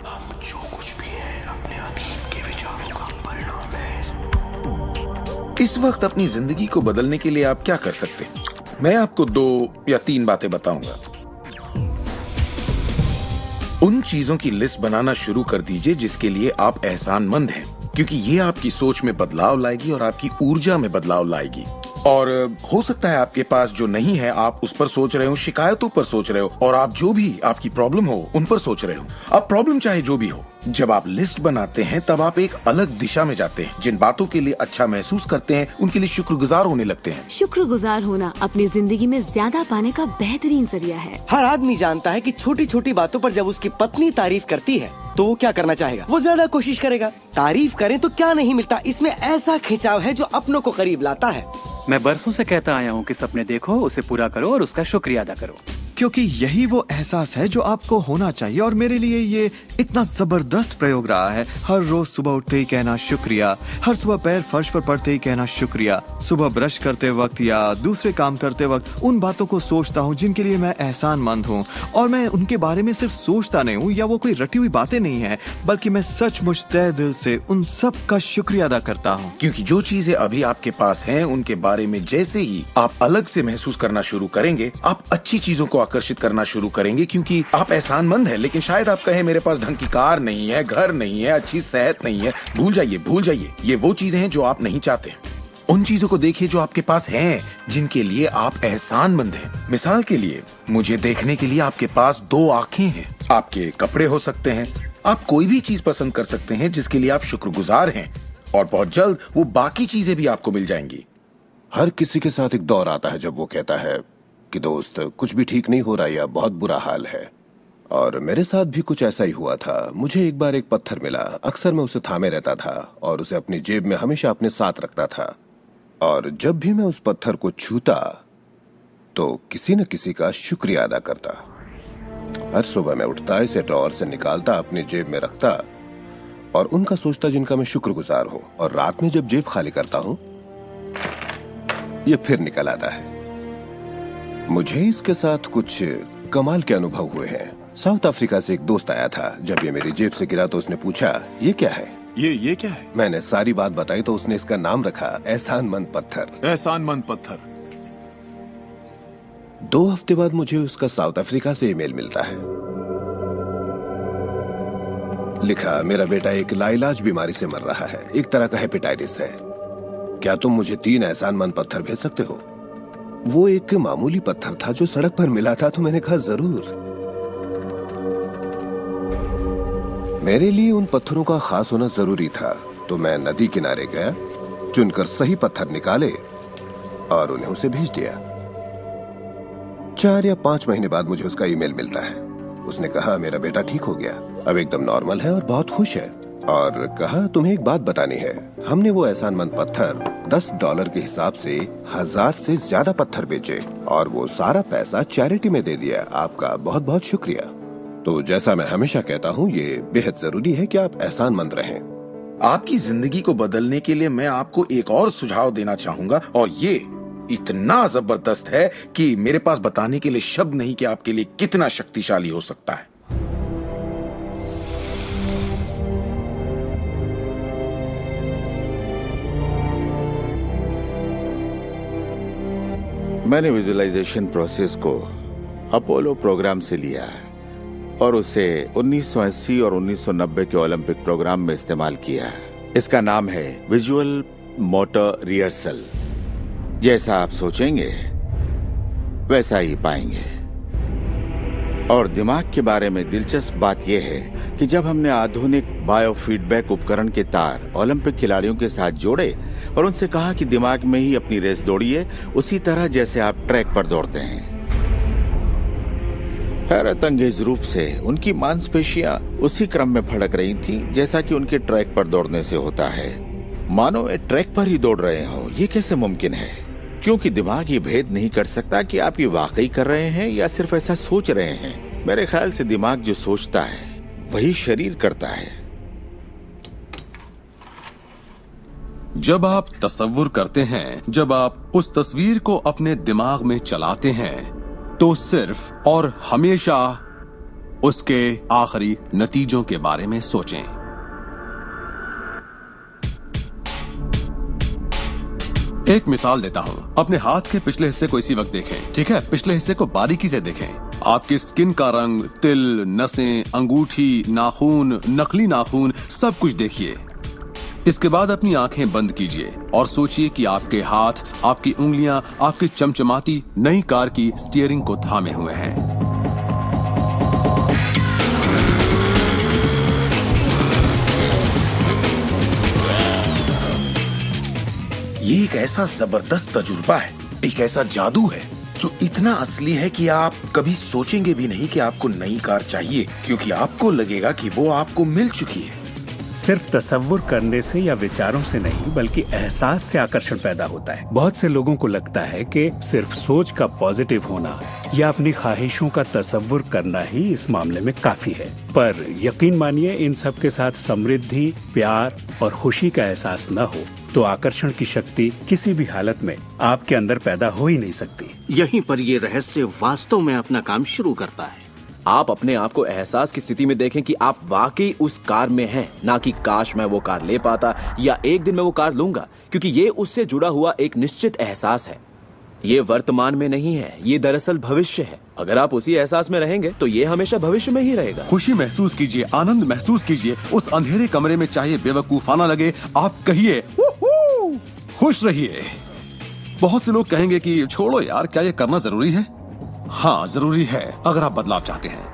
[SPEAKER 8] हम जो कुछ भी है अपने अतीत के विचारों का परिणाम है।
[SPEAKER 3] इस वक्त अपनी जिंदगी को बदलने के लिए आप क्या कर सकते हैं? मैं आपको 2 या 3 बातें बताऊंगा। उन चीजों की लिस्ट बनाना शुरू कर दीजिए जिसके लिए आप एहसानमंद हैं, क्योंकि ये आपकी सोच में बदलाव लाएगी और आपकी ऊर्जा में बदलाव लाएगी। और हो सकता है आपके पास जो नहीं है आप उस पर सोच रहे हो, शिकायतों पर सोच रहे हो, और आप जो भी आपकी प्रॉब्लम हो उन पर सोच रहे हो। अब प्रॉब्लम चाहे जो भी हो, जब आप लिस्ट बनाते हैं तब आप एक अलग दिशा में जाते हैं। जिन बातों के लिए अच्छा महसूस करते हैं उनके लिए शुक्रगुजार होने लगते हैं।
[SPEAKER 17] शुक्रगुजार होना अपनी जिंदगी में ज्यादा पाने का बेहतरीन जरिया है।
[SPEAKER 12] हर आदमी जानता है कि छोटी छोटी बातों पर जब उसकी पत्नी तारीफ करती है तो वो क्या करना चाहेगा? वो ज्यादा कोशिश करेगा। तारीफ करें तो क्या नहीं मिलता, इसमें ऐसा खिंचाव है जो अपनों को करीब लाता है।
[SPEAKER 14] मैं बरसों से कहता आया हूँ कि सपने देखो, उसे पूरा करो और उसका शुक्रिया अदा करो,
[SPEAKER 19] क्योंकि यही वो एहसास है जो आपको होना चाहिए। और मेरे लिए ये इतना जबरदस्त प्रयोग रहा है। हर रोज सुबह उठते ही कहना शुक्रिया, हर सुबह पैर फर्श पर पड़ते ही कहना शुक्रिया, सुबह ब्रश करते वक्त या दूसरे काम करते वक्त उन बातों को सोचता हूँ जिनके लिए मैं एहसानमंद हूँ, और मैं उनके बारे में सिर्फ सोचता नहीं हूँ या वो कोई रटी हुई बातें नहीं है, बल्कि मैं सचमुच तहे दिल से उन सब का शुक्रिया अदा करता हूँ।
[SPEAKER 3] क्योंकि जो चीजें अभी आपके पास हैं उनके बारे में जैसे ही आप अलग से महसूस करना शुरू करेंगे, आप अच्छी चीजों को आकर्षित करना शुरू करेंगे क्योंकि आप एहसानमंद हैं। लेकिन शायद आप कहें मेरे पास ढंग की कार नहीं है, घर नहीं है, अच्छी सेहत नहीं है। भूल जाइए। ये वो चीजें हैं जो आप नहीं चाहते। उन चीजों को देखिए जो आपके पास हैं, जिनके लिए आप एहसानमंद हैं। मिसाल के लिए, मुझे देखने के लिए आपके पास 2 आंखें हैं। आपके कपड़े हो सकते हैं। आप कोई भी चीज पसंद कर सकते हैं जिसके लिए आप शुक्रगुजार हैं, और बहुत जल्द वो बाकी चीजें भी आपको मिल जाएंगी।
[SPEAKER 5] हर किसी के साथ एक दौर आता है जब वो कहता है कि दोस्त कुछ भी ठीक नहीं हो रहा या बहुत बुरा हाल है। और मेरे साथ भी कुछ ऐसा ही हुआ था। मुझे एक बार एक पत्थर मिला। अक्सर मैं उसे थामे रहता था और उसे अपनी जेब में हमेशा अपने साथ रखता था। और जब भी मैं उस पत्थर को छूता तो किसी न किसी का शुक्रिया अदा करता। हर सुबह मैं उठता, इसे ड्रॉअर से निकालता, अपनी जेब में रखता और उनका सोचता जिनका मैं शुक्रगुजार हूं। और रात में जब जेब खाली करता हूं, ये फिर निकल आता है। मुझे इसके साथ कुछ कमाल के अनुभव हुए हैं। साउथ अफ्रीका से एक दोस्त आया था। जब ये मेरी जेब से गिरा तो उसने पूछा, ये क्या है?
[SPEAKER 20] ये क्या है?
[SPEAKER 5] मैंने सारी बात बताई तो उसने इसका नाम रखा एहसानमंद पत्थर।
[SPEAKER 20] एहसानमंद पत्थर।
[SPEAKER 5] 2 हफ्ते बाद मुझे उसका साउथ अफ्रीका से ईमेल मिलता है। लिखा, मेरा बेटा एक लाइलाज बीमारी से मर रहा है। एक तरह का हेपेटाइटिस है। क्या तुम मुझे 3 एहसानमंद पत्थर भेज सकते हो? वो एक मामूली पत्थर था जो सड़क पर मिला था, तो मैंने कहा जरूर। मेरे लिए उन पत्थरों का खास होना जरूरी था, तो मैं नदी किनारे गया, चुनकर सही पत्थर निकाले और उन्हें उसे भेज दिया। 4 या 5 महीने बाद मुझे उसका ईमेल मिलता है। उसने कहा मेरा बेटा ठीक हो गया, अब एकदम नॉर्मल है और बहुत खुश है। और कहा तुम्हें एक बात बतानी है। हमने वो एहसानमंद पत्थर $10 के हिसाब से 1000 से ज्यादा पत्थर बेचे और वो सारा पैसा चैरिटी में दे दिया। आपका बहुत बहुत शुक्रिया। तो जैसा मैं हमेशा कहता हूँ, ये बेहद जरूरी है कि आप एहसानमंद रहें।
[SPEAKER 3] आपकी जिंदगी को बदलने के लिए मैं आपको एक और सुझाव देना चाहूंगा, और ये इतना जबरदस्त है कि मेरे पास बताने के लिए शब्द नहीं कि आपके लिए कितना शक्तिशाली हो सकता है।
[SPEAKER 16] मैंने विजुअलाइजेशन प्रोसेस को अपोलो प्रोग्राम से लिया है और उसे 1980 और 1990 के ओलंपिक प्रोग्राम में इस्तेमाल किया है। इसका नाम है विजुअल मोटर रिहर्सल। जैसा आप सोचेंगे वैसा ही पाएंगे। और दिमाग के बारे में दिलचस्प बात यह है कि जब हमने आधुनिक बायोफीडबैक उपकरण के तार ओलंपिक खिलाड़ियों के साथ जोड़े और उनसे कहा कि दिमाग में ही अपनी रेस दौड़िए, उसी तरह जैसे आप ट्रैक पर दौड़ते हैं। हैरत अंगेज रूप से उनकी मांसपेशियां उसी क्रम में फड़क रही थीं जैसा कि उनके ट्रैक पर दौड़ने से होता है। मानो वे ट्रैक पर ही दौड़ रहे हो। ये कैसे मुमकिन है? क्योंकि दिमाग ये भेद नहीं कर सकता कि आप ये वाकई कर रहे हैं या सिर्फ ऐसा सोच रहे हैं। मेरे ख्याल से दिमाग जो सोचता है वही शरीर करता है।
[SPEAKER 22] जब आप तसव्वुर करते हैं, जब आप उस तस्वीर को अपने दिमाग में चलाते हैं, तो सिर्फ और हमेशा उसके आखिरी नतीजों के बारे में सोचें। एक मिसाल देता हूं। अपने हाथ के पिछले हिस्से को इसी वक्त देखें, ठीक है? पिछले हिस्से को बारीकी से देखें। आपकी स्किन का रंग, तिल, नसें, अंगूठी, नाखून, नकली नाखून, सब कुछ देखिए। इसके बाद अपनी आंखें बंद कीजिए और सोचिए कि आपके हाथ, आपकी उंगलियां, आपकी चमचमाती नई कार की स्टीयरिंग को थामे हुए हैं।
[SPEAKER 3] ये एक ऐसा जबरदस्त तजुर्बा है, एक ऐसा जादू है जो इतना असली है कि आप कभी सोचेंगे भी नहीं कि आपको नई कार चाहिए, क्योंकि आपको लगेगा कि वो आपको मिल चुकी है।
[SPEAKER 7] सिर्फ तसव्वुर करने से या विचारों से नहीं, बल्कि एहसास से आकर्षण पैदा होता है। बहुत से लोगों को लगता है कि सिर्फ सोच का पॉजिटिव होना या अपनी ख्वाहिशों का तसव्वुर करना ही इस मामले में काफी है। पर यकीन मानिए, इन सब के साथ समृद्धि, प्यार और खुशी का एहसास न हो तो आकर्षण की शक्ति किसी भी हालत में आपके अंदर पैदा हो ही नहीं सकती।
[SPEAKER 2] यहीं पर ये रहस्य वास्तव में अपना काम शुरू करता है।
[SPEAKER 9] आप अपने आप को एहसास की स्थिति में देखें कि आप वाकई उस कार में हैं, ना कि काश मैं वो कार ले पाता या एक दिन मैं वो कार लूंगा, क्योंकि ये उससे जुड़ा हुआ एक निश्चित एहसास है। ये वर्तमान में नहीं है, ये दरअसल भविष्य है। अगर आप उसी एहसास में रहेंगे तो ये हमेशा भविष्य में ही रहेगा।
[SPEAKER 22] खुशी महसूस कीजिए, आनंद महसूस कीजिए। उस अंधेरे कमरे में चाहे बेवकूफाना लगे, आप कहिए खुश रहिए। बहुत से लोग कहेंगे कि छोड़ो यार, क्या ये करना जरूरी है? हाँ, जरूरी है अगर आप बदलाव चाहते हैं।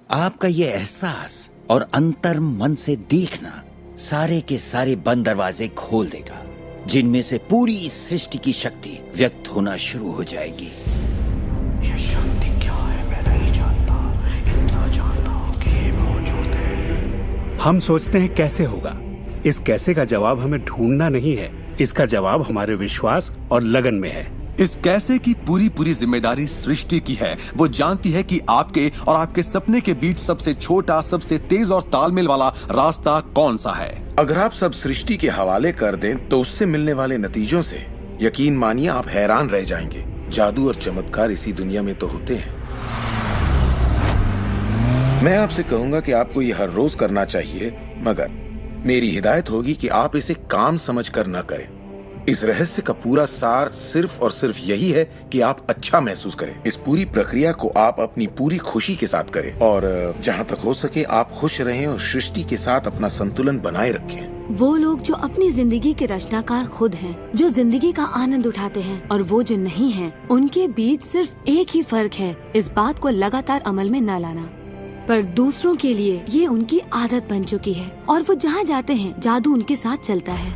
[SPEAKER 6] आपका ये एहसास और अंतर मन से देखना सारे के सारे बंद दरवाजे खोल देगा, जिनमें से पूरी सृष्टि की शक्ति व्यक्त होना शुरू हो जाएगी।
[SPEAKER 8] ये शक्ति क्या है मैं नहीं जानता, इतना जानता हूँ कि ये मौजूद है।
[SPEAKER 7] हम सोचते हैं कैसे होगा। इस कैसे का जवाब हमें ढूंढना नहीं है, इसका जवाब हमारे विश्वास और लगन में है।
[SPEAKER 22] इस कैसे की पूरी जिम्मेदारी सृष्टि की है। वो जानती है कि आपके और आपके सपने के बीच सबसे छोटा, सबसे तेज और तालमेल वाला रास्ता कौन सा है।
[SPEAKER 3] अगर आप सब सृष्टि के हवाले कर दें तो उससे मिलने वाले नतीजों से यकीन मानिए आप हैरान रह जाएंगे। जादू और चमत्कार इसी दुनिया में तो होते हैं। मैं आपसे कहूंगा कि आपको ये हर रोज करना चाहिए, मगर मेरी हिदायत होगी कि आप इसे काम समझकर न करें। इस रहस्य का पूरा सार सिर्फ और सिर्फ यही है कि आप अच्छा महसूस करें। इस पूरी प्रक्रिया को आप अपनी पूरी खुशी के साथ करें और जहां तक हो सके आप खुश रहें और सृष्टि के साथ अपना संतुलन बनाए रखें।
[SPEAKER 17] वो लोग जो अपनी जिंदगी के रचनाकार खुद हैं, जो जिंदगी का आनंद उठाते हैं, और वो जो नहीं हैं, उनके बीच सिर्फ एक ही फर्क है, इस बात को लगातार अमल में न लाना। पर दूसरों के लिए ये उनकी आदत बन चुकी है और वो जहाँ जाते हैं जादू उनके साथ चलता है,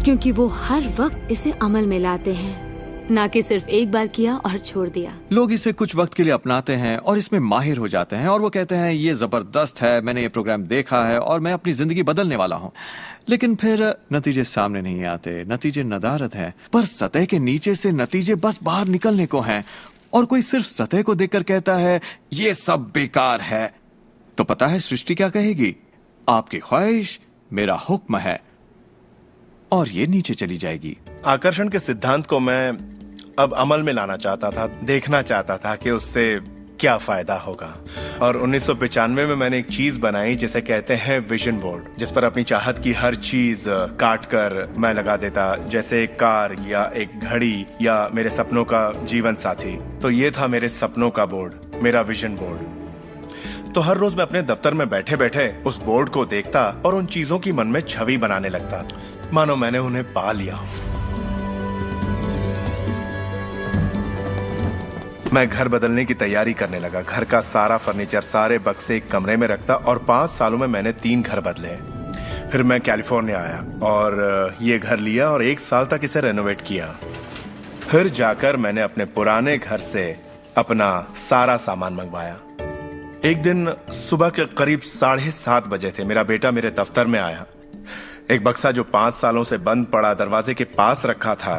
[SPEAKER 17] क्योंकि वो हर वक्त इसे अमल में लाते हैं, ना कि सिर्फ एक बार किया और छोड़ दिया।
[SPEAKER 19] लोग इसे कुछ वक्त के लिए अपनाते हैं और इसमें माहिर हो जाते हैं और वो कहते हैं ये जबरदस्त है, मैंने ये प्रोग्राम देखा है और मैं अपनी जिंदगी बदलने वाला हूँ। लेकिन फिर नतीजे सामने नहीं आते, नतीजे नदारद हैं। पर सतह के नीचे से नतीजे बस बाहर निकलने को हैं और कोई सिर्फ सतह को देखकर कहता है ये सब बेकार है। तो पता है सृष्टि क्या कहेगी? आपकी ख्वाहिश मेरा हुक्म है, और ये नीचे चली जाएगी।
[SPEAKER 4] आकर्षण के सिद्धांत को मैं अब अमल में लाना चाहता था, देखना चाहता था कि उससे क्या फायदा होगा। और 1995 में मैंने एक चीज बनाई जिसे कहते हैं विजन बोर्ड, जिस पर अपनी चाहत की हर चीज काट कर मैं लगा देता, जैसे एक कार या एक घड़ी या मेरे सपनों का जीवन साथी। तो ये था मेरे सपनों का बोर्ड, मेरा विजन बोर्ड। तो हर रोज मैं अपने दफ्तर में बैठे बैठे उस बोर्ड को देखता और उन चीजों की मन में छवि बनाने लगता, मानो मैंने उन्हें पा लिया। मैं घर बदलने की तैयारी करने लगा। घर का सारा फर्नीचर, सारे बक्से एक कमरे में रखता और 5 सालों में मैंने 3 घर बदले। फिर मैं कैलिफोर्निया आया और ये घर लिया और 1 साल तक इसे रेनोवेट किया। फिर जाकर मैंने अपने पुराने घर से अपना सारा सामान मंगवाया। एक दिन सुबह के करीब 7:30 बजे थे। मेरा बेटा मेरे दफ्तर में आया। एक बक्सा जो 5 सालों से बंद पड़ा दरवाजे के पास रखा था,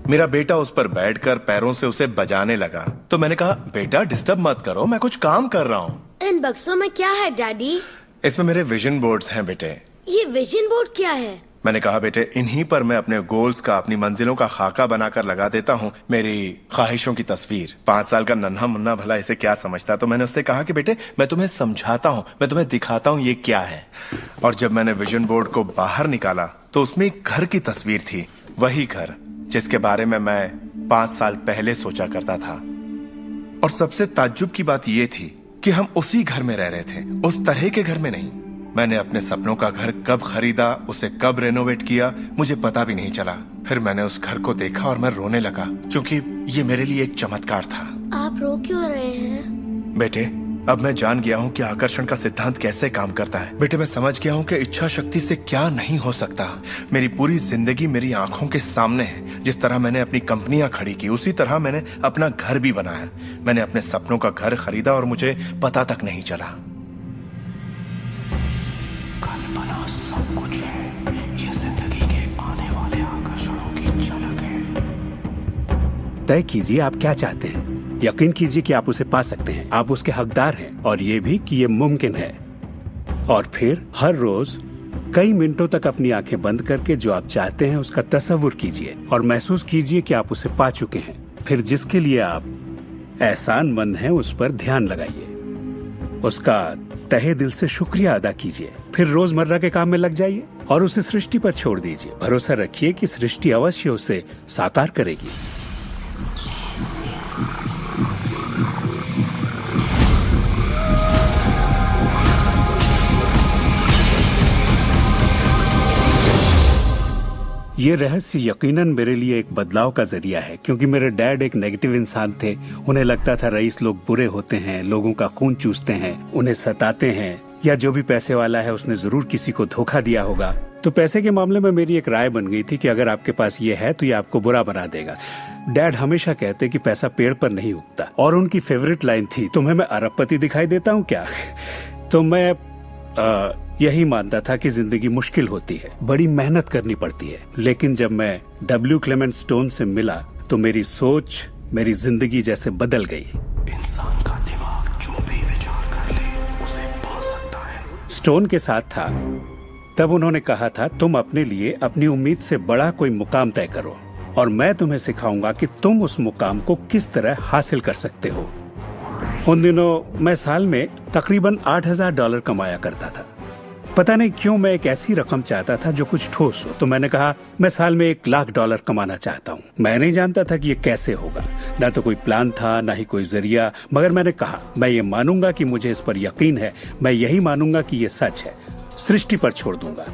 [SPEAKER 4] मेरा बेटा उस पर बैठकर पैरों से उसे बजाने लगा। तो मैंने कहा, बेटा डिस्टर्ब मत करो, मैं कुछ काम कर रहा हूँ।
[SPEAKER 11] इन बक्सों में क्या है डैडी?
[SPEAKER 4] इसमें मेरे विजन बोर्ड्स हैं बेटे।
[SPEAKER 11] ये विजन बोर्ड क्या है?
[SPEAKER 4] मैंने कहा, बेटे इन्हीं पर मैं अपने गोल्स का, अपनी मंजिलों का खाका बनाकर लगा देता हूँ, मेरी ख्वाहिशों की तस्वीर। 5 साल का नन्हा मुन्ना भला इसे क्या समझता। तो मैंने उससे कहा कि बेटे मैं तुम्हें समझाता हूँ, मैं तुम्हें दिखाता हूँ ये क्या है। और जब मैंने विजन बोर्ड को बाहर निकाला तो उसमें एक घर की तस्वीर थी, वही घर जिसके बारे में मैं 5 साल पहले सोचा करता था। और सबसे ताज्जुब की बात यह थी कि हम उसी घर में रह रहे थे, उस तरह के घर में नहीं। मैंने अपने सपनों का घर कब खरीदा, उसे कब रेनोवेट किया, मुझे पता भी नहीं चला। फिर मैंने उस घर को देखा और मैं रोने लगा, क्योंकि ये मेरे लिए एक चमत्कार था।
[SPEAKER 11] आप रो क्यों रहे हैं?
[SPEAKER 4] बेटे अब मैं जान गया हूँ कि आकर्षण का सिद्धांत कैसे काम करता है। बेटे मैं समझ गया हूँ कि इच्छा शक्ति से क्या नहीं हो सकता। मेरी पूरी जिंदगी मेरी आंखों के सामने है। जिस तरह मैंने अपनी कंपनियां खड़ी की, उसी तरह मैंने अपना घर भी बनाया। मैंने अपने सपनों का घर खरीदा और मुझे पता तक नहीं चला।
[SPEAKER 8] कल्पना सब कुछ है, ये जिंदगी के आने वाले आकर्षणों की झलक है।
[SPEAKER 7] तय कीजिए आप क्या चाहते हैं। यकीन कीजिए कि आप उसे पा सकते हैं, आप उसके हकदार हैं, और ये भी कि ये मुमकिन है। और फिर हर रोज कई मिनटों तक अपनी आंखें बंद करके जो आप चाहते हैं उसका तस्वुर कीजिए और महसूस कीजिए कि आप उसे पा चुके हैं। फिर जिसके लिए आप एहसानमंद हैं उस पर ध्यान लगाइए, उसका तहे दिल से शुक्रिया अदा कीजिए, फिर रोजमर्रा के काम में लग जाइए और उसे सृष्टि पर छोड़ दीजिए। भरोसा रखिए कि सृष्टि अवश्य उसे साकार करेगी। ये रहस्य यकीनन मेरे लिए एक बदलाव का जरिया है, क्योंकि मेरे डैड एक नेगेटिव इंसान थे। उन्हें लगता था रईस लोग बुरे होते हैं, लोगों का खून चूसते हैं, उन्हें सताते हैं, या जो भी पैसे वाला है उसने जरूर किसी को धोखा दिया होगा। तो पैसे के मामले में मेरी एक राय बन गई थी कि अगर आपके पास ये है तो ये आपको बुरा बना देगा। डैड हमेशा कहते कि पैसा पेड़ पर नहीं उगता, और उनकी फेवरेट लाइन थी, तुम्हें मैं अरबपति दिखाई देता हूँ क्या? तो मैं यही मानता था कि जिंदगी मुश्किल होती है, बड़ी मेहनत करनी पड़ती है। लेकिन जब मैं डब्ल्यू क्लेमेंट स्टोन से मिला तो मेरी सोच, मेरी जिंदगी जैसे बदल गई।
[SPEAKER 8] इंसान का दिमाग जो भी विचार कर ले उसे पा सकता है।
[SPEAKER 7] स्टोन के साथ था तब उन्होंने कहा था, तुम अपने लिए अपनी उम्मीद से बड़ा कोई मुकाम तय करो और मैं तुम्हें सिखाऊंगा कि तुम उस मुकाम को किस तरह हासिल कर सकते हो। उन दिनों मैं साल में तकरीबन $8,000 कमाया करता था। पता नहीं क्यों मैं एक ऐसी रकम चाहता था जो कुछ ठोस हो। तो मैंने कहा मैं साल में $1,00,000 कमाना चाहता हूँ। मैं नहीं जानता था कि ये कैसे होगा, ना तो कोई प्लान था ना ही कोई जरिया, मगर मैंने कहा मैं ये मानूंगा कि मुझे इस पर यकीन है, मैं यही मानूंगा कि ये सच है, सृष्टि पर छोड़ दूंगा।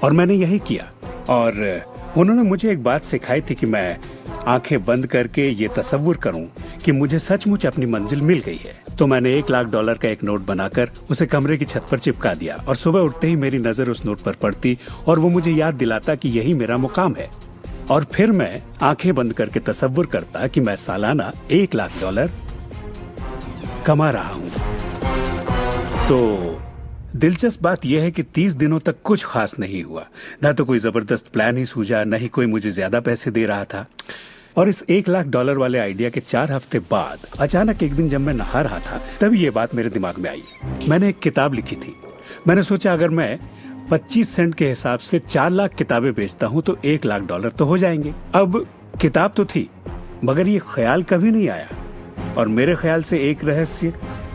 [SPEAKER 7] और मैंने यही किया। और उन्होंने मुझे एक बात सिखाई थी कि मैं आंखें बंद करके ये तसव्वुर करूं कि मुझे सचमुच अपनी मंजिल मिल गई है। तो मैंने $1,00,000 का एक नोट बनाकर उसे कमरे की छत पर चिपका दिया, और सुबह उठते ही मेरी नजर उस नोट पर पड़ती और वो मुझे याद दिलाता कि यही मेरा मुकाम है। और फिर मैं आंखें बंद करके तसव्वुर करता कि मैं सालाना $1,00,000 कमा रहा हूं। तो दिलचस्प बात यह है कि 30 दिनों तक कुछ खास नहीं हुआ। ना तो कोई जबरदस्त प्लान ही सूझा, न ही कोई मुझे ज्यादा पैसे दे रहा था। और इस $1,00,000 वाले आइडिया के 4 हफ्ते बाद अचानक एक दिन जब मैं नहा रहा था तभी ये बात मेरे दिमाग में आई। मैंने एक किताब लिखी थी। मैंने सोचा अगर मैं 25 सेंट के हिसाब से 4 लाख किताबें बेचता हूँ तो $1,00,000 तो हो जाएंगे। अब किताब तो थी, मगर ये ख्याल कभी नहीं आया। और मेरे ख्याल से एक रहस्य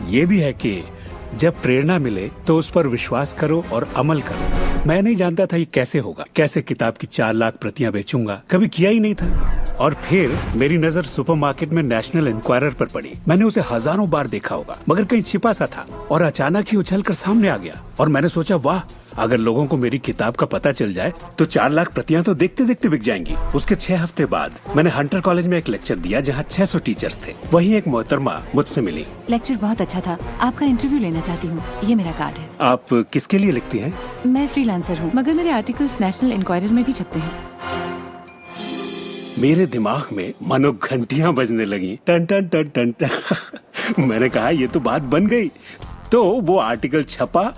[SPEAKER 7] ये भी है कि जब प्रेरणा मिले तो उस पर विश्वास करो और अमल करो। मैं नहीं जानता था ये कैसे होगा, कैसे किताब की 4 लाख प्रतियां बेचूंगा, कभी किया ही नहीं था। और फिर मेरी नजर सुपरमार्केट में नेशनल इंक्वायरर पर पड़ी। मैंने उसे हजारों बार देखा होगा, मगर कहीं छिपा सा था, और अचानक ही उछलकर सामने आ गया। और मैंने सोचा वाह, अगर लोगों को मेरी किताब का पता चल जाए तो 4 लाख प्रतियां तो देखते देखते बिक जाएंगी। उसके 6 हफ्ते बाद मैंने हंटर कॉलेज में एक लेक्चर दिया जहाँ 600 टीचर्स थे। वहीं एक मोहतरमा मुझसे मिली।
[SPEAKER 13] लेक्चर बहुत अच्छा था, आपका इंटरव्यू लेना चाहती हूँ, ये मेरा कार्ड है।
[SPEAKER 7] आप किसके लिए लिखती हैं?
[SPEAKER 13] मैं फ्रीलांसर हूँ, मगर मेरे आर्टिकल्स नेशनल इंक्वायरर में भी छपते हैं।
[SPEAKER 7] मेरे दिमाग में मानो घंटियां बजने लगी, टन टन टन टन टन। मैंने कहा ये तो बात बन गई। तो वो आर्टिकल छपा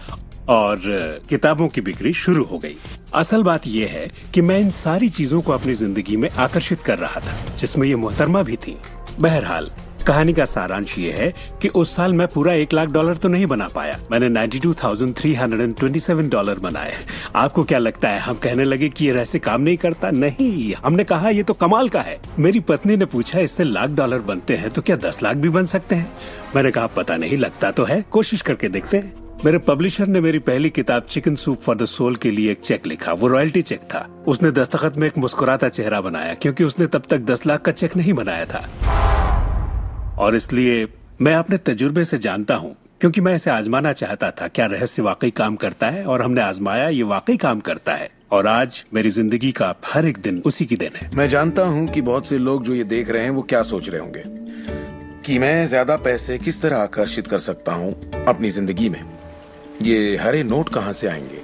[SPEAKER 7] और किताबों की बिक्री शुरू हो गई। असल बात यह है कि मैं इन सारी चीजों को अपनी जिंदगी में आकर्षित कर रहा था, जिसमें ये मोहतरमा भी थी। बहरहाल कहानी का सारांश ये है कि उस साल मैं पूरा $1,00,000 तो नहीं बना पाया। मैंने $92,327 बनाए। आपको क्या लगता है हम कहने लगे कि ये रहस्य काम नहीं करता? नहीं, हमने कहा ये तो कमाल का है। मेरी पत्नी ने पूछा इससे $1,00,000 बनते हैं तो क्या 10 लाख भी बन सकते हैं? मैंने कहा पता नहीं, लगता तो है, कोशिश करके देखते हैं। मेरे पब्लिशर ने मेरी पहली किताब chicken soup for the soul के लिए एक चेक लिखा। वो रॉयल्टी चेक था। उसने दस्तखत में एक मुस्कुराता चेहरा बनाया, क्योंकि उसने तब तक 10 लाख का चेक नहीं बनाया था। और इसलिए मैं अपने तजुर्बे से जानता हूँ, क्योंकि मैं इसे आजमाना चाहता था, क्या रहस्य वाकई काम करता है। और हमने आजमाया, ये वाकई काम करता है। और आज मेरी जिंदगी का हर एक दिन उसी की दिन है।
[SPEAKER 3] मैं जानता हूँ कि बहुत से लोग जो ये देख रहे हैं वो क्या सोच रहे होंगे कि मैं ज्यादा पैसे किस तरह आकर्षित कर सकता हूँ अपनी जिंदगी में। ये हरे नोट कहाँ से आएंगे?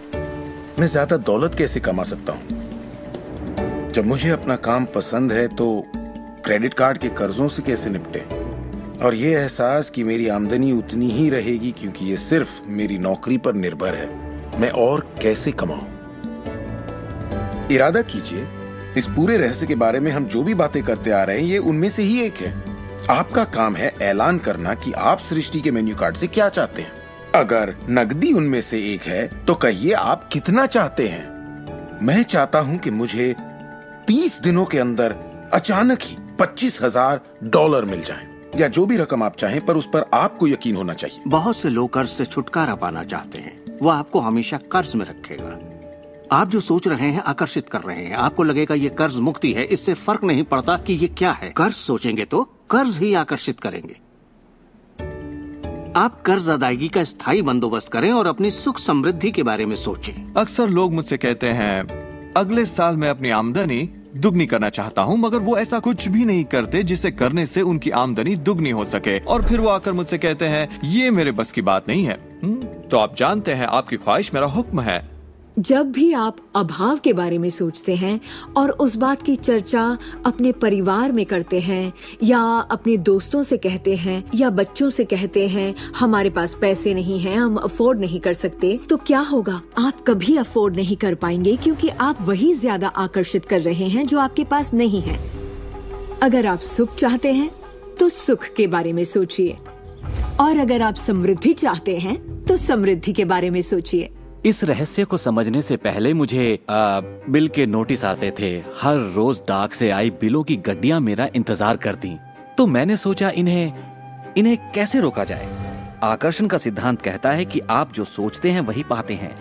[SPEAKER 3] मैं ज्यादा दौलत कैसे कमा सकता हूँ? जब मुझे अपना काम पसंद है तो क्रेडिट कार्ड के कर्जों से कैसे निपटे? और ये एहसास कि मेरी आमदनी उतनी ही रहेगी क्योंकि ये सिर्फ मेरी नौकरी पर निर्भर है, मैं और कैसे कमाऊं? इरादा कीजिए, इस पूरे रहस्य के बारे में हम जो भी बातें करते आ रहे हैं ये उनमें से ही एक है। आपका काम है ऐलान करना कि आप सृष्टि के मेन्यू कार्ड से क्या चाहते हैं। अगर नकदी उनमें से एक है तो कहिए आप कितना चाहते हैं। मैं चाहता हूं कि मुझे 30 दिनों के अंदर अचानक ही $25,000 मिल जाएं। या जो भी रकम आप चाहें, पर उस पर आपको यकीन होना चाहिए।
[SPEAKER 2] बहुत से लोग कर्ज से छुटकारा पाना चाहते हैं, वो आपको हमेशा कर्ज में रखेगा। आप जो सोच रहे हैं आकर्षित कर रहे हैं। आपको लगेगा ये कर्ज मुक्ति है, इससे फर्क नहीं पड़ता कि ये क्या है। कर्ज सोचेंगे तो कर्ज ही आकर्षित करेंगे। आप कर्ज अदायगी का स्थायी बंदोबस्त करें और अपनी सुख समृद्धि के बारे में सोचें।
[SPEAKER 19] अक्सर लोग मुझसे कहते हैं अगले साल मैं अपनी आमदनी दुगनी करना चाहता हूँ, मगर वो ऐसा कुछ भी नहीं करते जिसे करने से उनकी आमदनी दुगनी हो सके। और फिर वो आकर मुझसे कहते हैं ये मेरे बस की बात नहीं है। तो आप जानते हैं आपकी ख्वाहिश मेरा हुक्म है।
[SPEAKER 10] जब भी आप अभाव के बारे में सोचते हैं और उस बात की चर्चा अपने परिवार में करते हैं या अपने दोस्तों से कहते हैं या बच्चों से कहते हैं हमारे पास पैसे नहीं हैं, हम अफोर्ड नहीं कर सकते, तो क्या होगा? आप कभी अफोर्ड नहीं कर पाएंगे, क्योंकि आप वही ज्यादा आकर्षित कर रहे हैं जो आपके पास नहीं है। अगर आप सुख चाहते हैं तो सुख के बारे में सोचिए, और अगर आप समृद्धि चाहते हैं तो समृद्धि के बारे में सोचिए।
[SPEAKER 21] इस रहस्य को समझने से पहले मुझे बिल के नोटिस आते थे। हर रोज डाक से आई बिलों की गड्डियां मेरा इंतजार करती। तो मैंने सोचा इन्हें कैसे रोका जाए। आकर्षण का सिद्धांत कहता है कि आप जो सोचते हैं वही पाते हैं।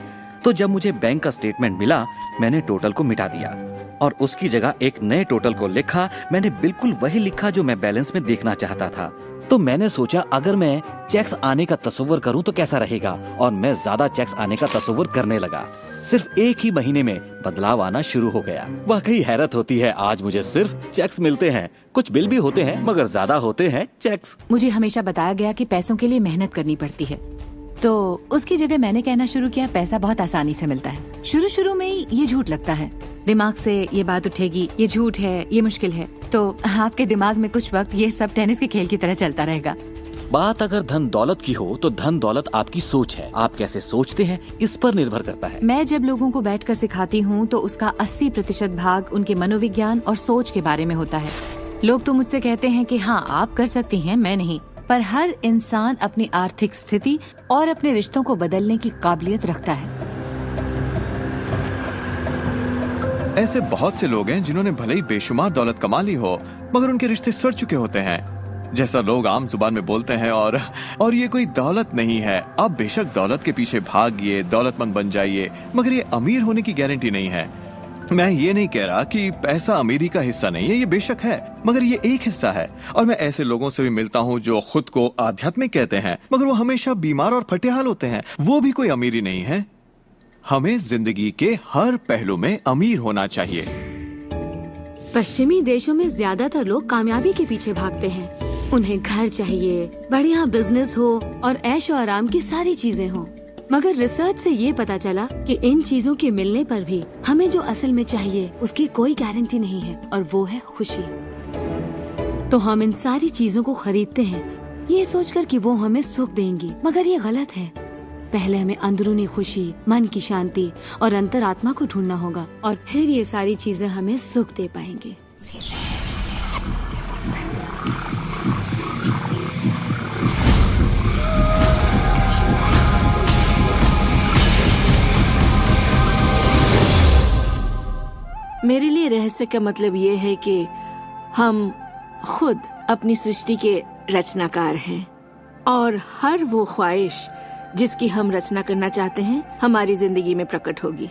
[SPEAKER 21] तो जब मुझे बैंक का स्टेटमेंट मिला, मैंने टोटल को मिटा दिया और उसकी जगह एक नए टोटल को लिखा। मैंने बिल्कुल वही लिखा जो मैं बैलेंस में देखना चाहता था। तो मैंने सोचा अगर मैं चेक्स आने का तस्वीर करूं तो कैसा रहेगा, और मैं ज्यादा चेक्स आने का तस्वीर करने लगा। सिर्फ एक ही महीने में बदलाव आना शुरू हो गया। वाकई हैरत होती है, आज मुझे सिर्फ चेक्स मिलते हैं। कुछ बिल भी होते हैं मगर ज्यादा होते हैं चेक्स।
[SPEAKER 13] मुझे हमेशा बताया गया कि पैसों के लिए मेहनत करनी पड़ती है, तो उसकी जगह मैंने कहना शुरू किया पैसा बहुत आसानी से मिलता है। शुरू में ये झूठ लगता है, दिमाग से ये बात उठेगी ये झूठ है, ये मुश्किल है, तो आपके दिमाग में कुछ वक्त ये सब टेनिस के खेल की तरह चलता रहेगा।
[SPEAKER 21] बात अगर धन दौलत की हो तो धन दौलत आपकी सोच है। आप कैसे सोचते हैं इस पर निर्भर करता है।
[SPEAKER 13] मैं जब लोगों को बैठकर सिखाती हूँ तो उसका 80% भाग उनके मनोविज्ञान और सोच के बारे में होता है। लोग तो मुझसे कहते हैं कि हाँ आप कर सकती हैं, मैं नहीं। पर हर इंसान अपनी आर्थिक स्थिति और अपने रिश्तों को बदलने की काबिलियत रखता है।
[SPEAKER 19] ऐसे बहुत से लोग हैं जिन्होंने भले ही बेशुमार दौलत कमा ली हो, मगर उनके रिश्ते सड़ चुके होते हैं, जैसा लोग आम जुबान में बोलते हैं। और ये कोई दौलत नहीं है। आप बेशक दौलत के पीछे भागिए, दौलतमंद बन जाइए, मगर ये अमीर होने की गारंटी नहीं है। मैं ये नहीं कह रहा कि पैसा अमीरी का हिस्सा नहीं है, ये बेशक है, मगर ये एक हिस्सा है। और मैं ऐसे लोगों से भी मिलता हूँ जो खुद को आध्यात्मिक कहते हैं, मगर वो हमेशा बीमार और फटेहाल होते हैं। वो भी कोई अमीरी नहीं है। हमें जिंदगी के हर पहलू में अमीर होना चाहिए।
[SPEAKER 17] पश्चिमी देशों में ज्यादातर लोग कामयाबी के पीछे भागते हैं। उन्हें घर चाहिए, बढ़िया बिजनेस हो और ऐशो आराम की सारी चीजें हो। मगर रिसर्च से ये पता चला कि इन चीजों के मिलने पर भी हमें जो असल में चाहिए उसकी कोई गारंटी नहीं है, और वो है खुशी। तो हम इन सारी चीजों को खरीदते हैं ये सोचकर कि वो हमें सुख देंगी, मगर ये गलत है। पहले हमें अंदरूनी खुशी, मन की शांति और अंतरात्मा को ढूंढना होगा, और फिर ये सारी चीजें हमें सुख दे पाएंगी।
[SPEAKER 1] मेरे लिए रहस्य का मतलब ये है कि हम खुद अपनी सृष्टि के रचनाकार हैं, और हर वो ख्वाहिश जिसकी हम रचना करना चाहते हैं हमारी जिंदगी में प्रकट होगी।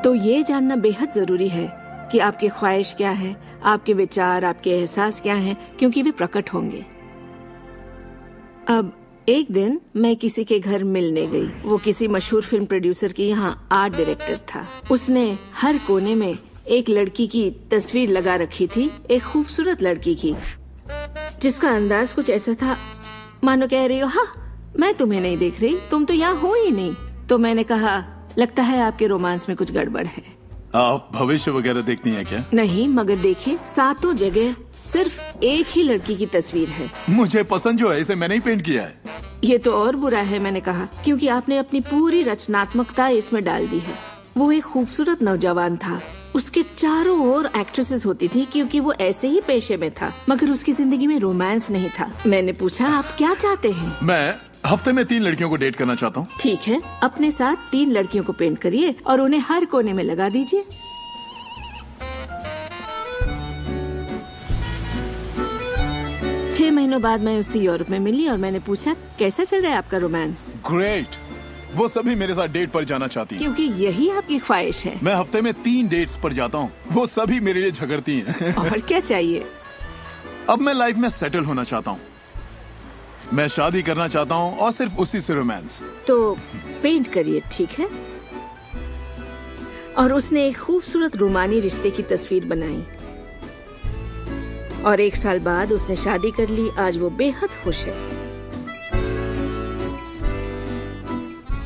[SPEAKER 1] तो ये जानना बेहद जरूरी है कि आपकी ख्वाहिश क्या है, आपके विचार, आपके एहसास क्या हैं, क्योंकि वे प्रकट होंगे। अब एक दिन मैं किसी के घर मिलने गई। वो किसी मशहूर फिल्म प्रोड्यूसर की यहाँ आर्ट डायरेक्टर था। उसने हर कोने में एक लड़की की तस्वीर लगा रखी थी, एक खूबसूरत लड़की की, जिसका अंदाज कुछ ऐसा था मानो कह रही हो हाँ मैं तुम्हें नहीं देख रही, तुम तो यहाँ हो ही नहीं। तो मैंने कहा लगता है आपके रोमांस में कुछ गड़बड़ है।
[SPEAKER 15] आप भविष्य वगैरह देखती हैं क्या?
[SPEAKER 1] नहीं, मगर देखिए सातों जगह सिर्फ एक ही लड़की की तस्वीर है।
[SPEAKER 15] मुझे पसंद जो है इसे मैंने ही पेंट किया है।
[SPEAKER 1] ये तो और बुरा है, मैंने कहा, क्योंकि आपने अपनी पूरी रचनात्मकता इसमें डाल दी है। वो एक खूबसूरत नौजवान था, उसके चारों ओर एक्ट्रेसेस होती थी क्योंकि वो ऐसे ही पेशे में था, मगर उसकी जिंदगी में रोमांस नहीं था। मैंने पूछा आप क्या चाहते हैं?
[SPEAKER 15] मैं हफ्ते में 3 लड़कियों को डेट करना चाहता हूँ।
[SPEAKER 1] ठीक है, अपने साथ 3 लड़कियों को पेंट करिए और उन्हें हर कोने में लगा दीजिए।
[SPEAKER 12] महीनों बाद मैं उससे यूरोप में मिली और मैंने पूछा कैसा चल रहा है आपका रोमांस।
[SPEAKER 15] ग्रेट। वो सभी मेरे साथ डेट पर जाना चाहती हैं।
[SPEAKER 12] क्योंकि यही आपकी ख्वाहिश है।
[SPEAKER 15] मैं हफ्ते में 3 डेट्स पर जाता हूँ। वो सभी मेरे लिए झगड़ती हैं।
[SPEAKER 12] और क्या चाहिए?
[SPEAKER 15] अब मैं लाइफ में सेटल होना चाहता हूँ। मैं शादी करना चाहता हूँ और सिर्फ उसी से रोमांस।
[SPEAKER 12] तो पेंट करिए, ठीक है? और उसने एक खूबसूरत रूमानी रिश्ते की तस्वीर बनाई और 1 साल बाद उसने शादी कर ली। आज वो बेहद खुश है।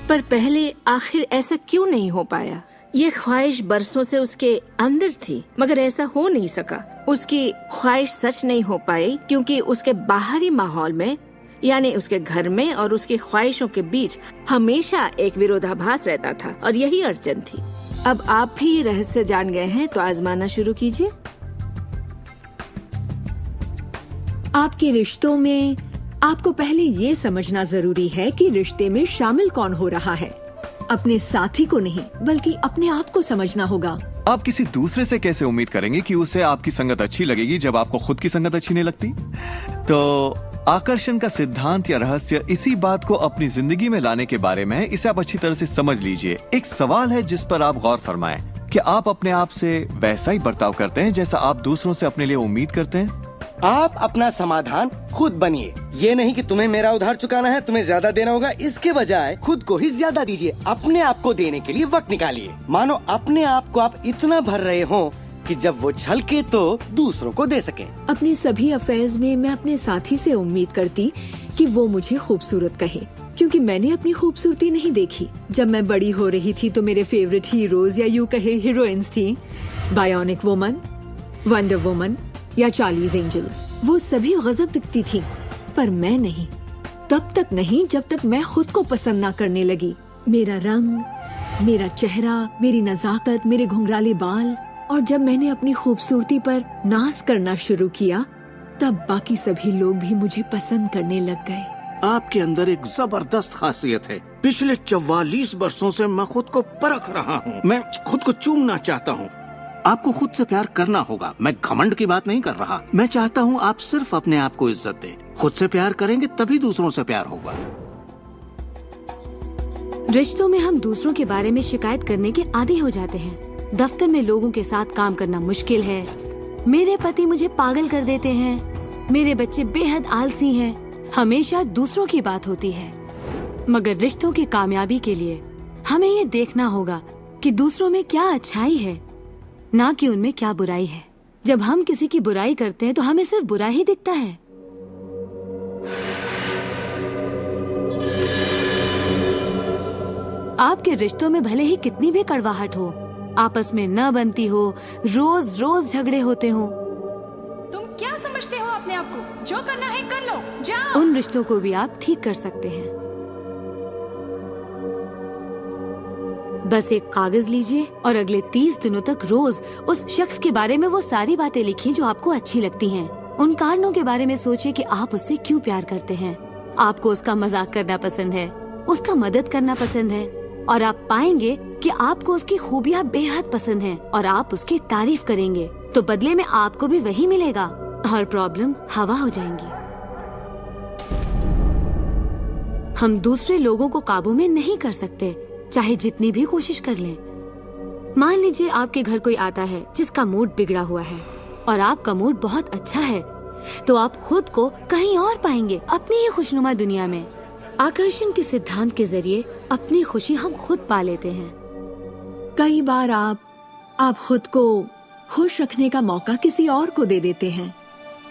[SPEAKER 12] पर पहले आखिर ऐसा क्यों नहीं हो पाया? ये ख्वाहिश बरसों से उसके अंदर थी, मगर ऐसा हो नहीं सका। उसकी ख्वाहिश सच नहीं हो पाई क्योंकि उसके बाहरी माहौल में, यानी उसके घर में और उसकी ख्वाहिशों के बीच हमेशा एक विरोधाभास रहता था और यही अड़चन थी। अब आप भी ये रहस्य जान गए हैं तो आजमाना शुरू कीजिए।
[SPEAKER 10] आपके रिश्तों में आपको पहले ये समझना जरूरी है कि रिश्ते में शामिल कौन हो रहा है। अपने साथी को नहीं बल्कि अपने आप को समझना होगा।
[SPEAKER 19] आप किसी दूसरे से कैसे उम्मीद करेंगे कि उसे आपकी संगत अच्छी लगेगी जब आपको खुद की संगत अच्छी नहीं लगती? तो आकर्षण का सिद्धांत या रहस्य इसी बात को अपनी जिंदगी में लाने के बारे में है। इसे आप अच्छी तरह से समझ लीजिए। एक सवाल है जिस पर आप गौर फरमाएं कि आप अपने आप से वैसा ही बर्ताव करते हैं जैसा आप दूसरों से अपने लिए उम्मीद करते हैं।
[SPEAKER 18] आप अपना समाधान खुद बनिए। ये नहीं कि तुम्हें मेरा उधार चुकाना है, तुम्हें ज्यादा देना होगा। इसके बजाय खुद को ही ज्यादा दीजिए। अपने आप को देने के लिए वक्त निकालिए। मानो अपने आप को आप इतना भर रहे हो कि जब वो छलके तो दूसरों को दे सके।
[SPEAKER 10] अपने सभी अफेयर्स में मैं अपने साथी से उम्मीद करती कि वो मुझे खूबसूरत कहे, क्योंकि मैंने अपनी खूबसूरती नहीं देखी। जब मैं बड़ी हो रही थी तो मेरे फेवरेट हीरोज या यूं कहे हीरोइंस थी, बायोनिक वुमन, वंडर वुमन या चार्लीज एंजल्स। वो सभी गजब दिखती थी, पर मैं नहीं। तब तक नहीं जब तक मैं खुद को पसंद ना करने लगी। मेरा रंग, मेरा चेहरा, मेरी नजाकत, मेरे घुंघराले बाल। और जब मैंने अपनी खूबसूरती पर नाज करना शुरू किया तब बाकी सभी लोग भी मुझे पसंद करने लग गए।
[SPEAKER 2] आपके अंदर एक जबरदस्त खासियत है। पिछले 44 वर्षों से मैं खुद को परख रहा हूँ। मैं खुद को चूमना चाहता हूँ। आपको खुद से प्यार करना होगा। मैं घमंड की बात नहीं कर रहा। मैं चाहता हूँ आप सिर्फ अपने आप को इज्जत दें। खुद से प्यार करेंगे तभी दूसरों से प्यार होगा।
[SPEAKER 17] रिश्तों में हम दूसरों के बारे में शिकायत करने के आदी हो जाते हैं। दफ्तर में लोगों के साथ काम करना मुश्किल है। मेरे पति मुझे पागल कर देते हैं। मेरे बच्चे बेहद आलसी हैं। हमेशा दूसरों की बात होती है। मगर रिश्तों की कामयाबी के लिए हमें ये देखना होगा कि दूसरों में क्या अच्छाई है, ना कि उनमें क्या बुराई है। जब हम किसी की बुराई करते हैं तो हमें सिर्फ बुरा ही दिखता है। आपके रिश्तों में भले ही कितनी भी कड़वाहट हो, आपस में न बनती हो, रोज रोज झगड़े होते हो,
[SPEAKER 23] तुम क्या समझते हो अपने आप को? जो करना है कर लो, जाओ।
[SPEAKER 17] उन रिश्तों को भी आप ठीक कर सकते हैं। बस एक कागज लीजिए और अगले 30 दिनों तक रोज उस शख्स के बारे में वो सारी बातें लिखिए जो आपको अच्छी लगती हैं। उन कारणों के बारे में सोचिए कि आप उससे क्यों प्यार करते हैं। आपको उसका मजाक करना पसंद है, उसका मदद करना पसंद है, और आप पाएंगे कि आपको उसकी खूबियाँ बेहद पसंद हैं और आप उसकी तारीफ करेंगे तो बदले में आपको भी वही मिलेगा और प्रॉब्लम हवा हो जाएंगी। हम दूसरे लोगों को काबू में नहीं कर सकते, चाहे जितनी भी कोशिश कर लें। मान लीजिए आपके घर कोई आता है जिसका मूड बिगड़ा हुआ है और आपका मूड बहुत अच्छा है, तो आप खुद को कहीं और पाएंगे, अपनी ही खुशनुमा दुनिया में। आकर्षण के सिद्धांत के जरिए अपनी खुशी हम खुद पा लेते हैं।
[SPEAKER 10] कई बार आप खुद को खुश रखने का मौका किसी और को दे देते हैं,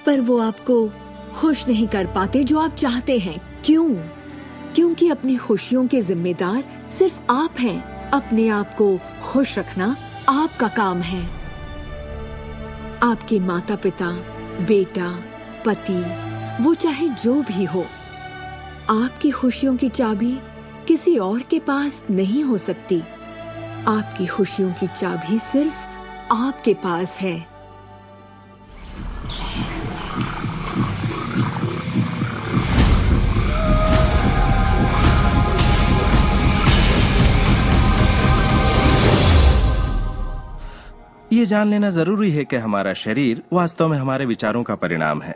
[SPEAKER 10] पर वो आपको खुश नहीं कर पाते जो आप चाहते हैं। क्यों? क्योंकि अपनी खुशियों के जिम्मेदार सिर्फ आप हैं। अपने आप को खुश रखना आपका काम है। आपके माता पिता, बेटा, पति, वो चाहे जो भी हो, आपकी खुशियों की चाबी किसी और के पास नहीं हो सकती। आपकी खुशियों की चाबी सिर्फ आपके पास है।
[SPEAKER 4] ये जान लेना जरूरी है कि हमारा शरीर वास्तव में हमारे विचारों का परिणाम है।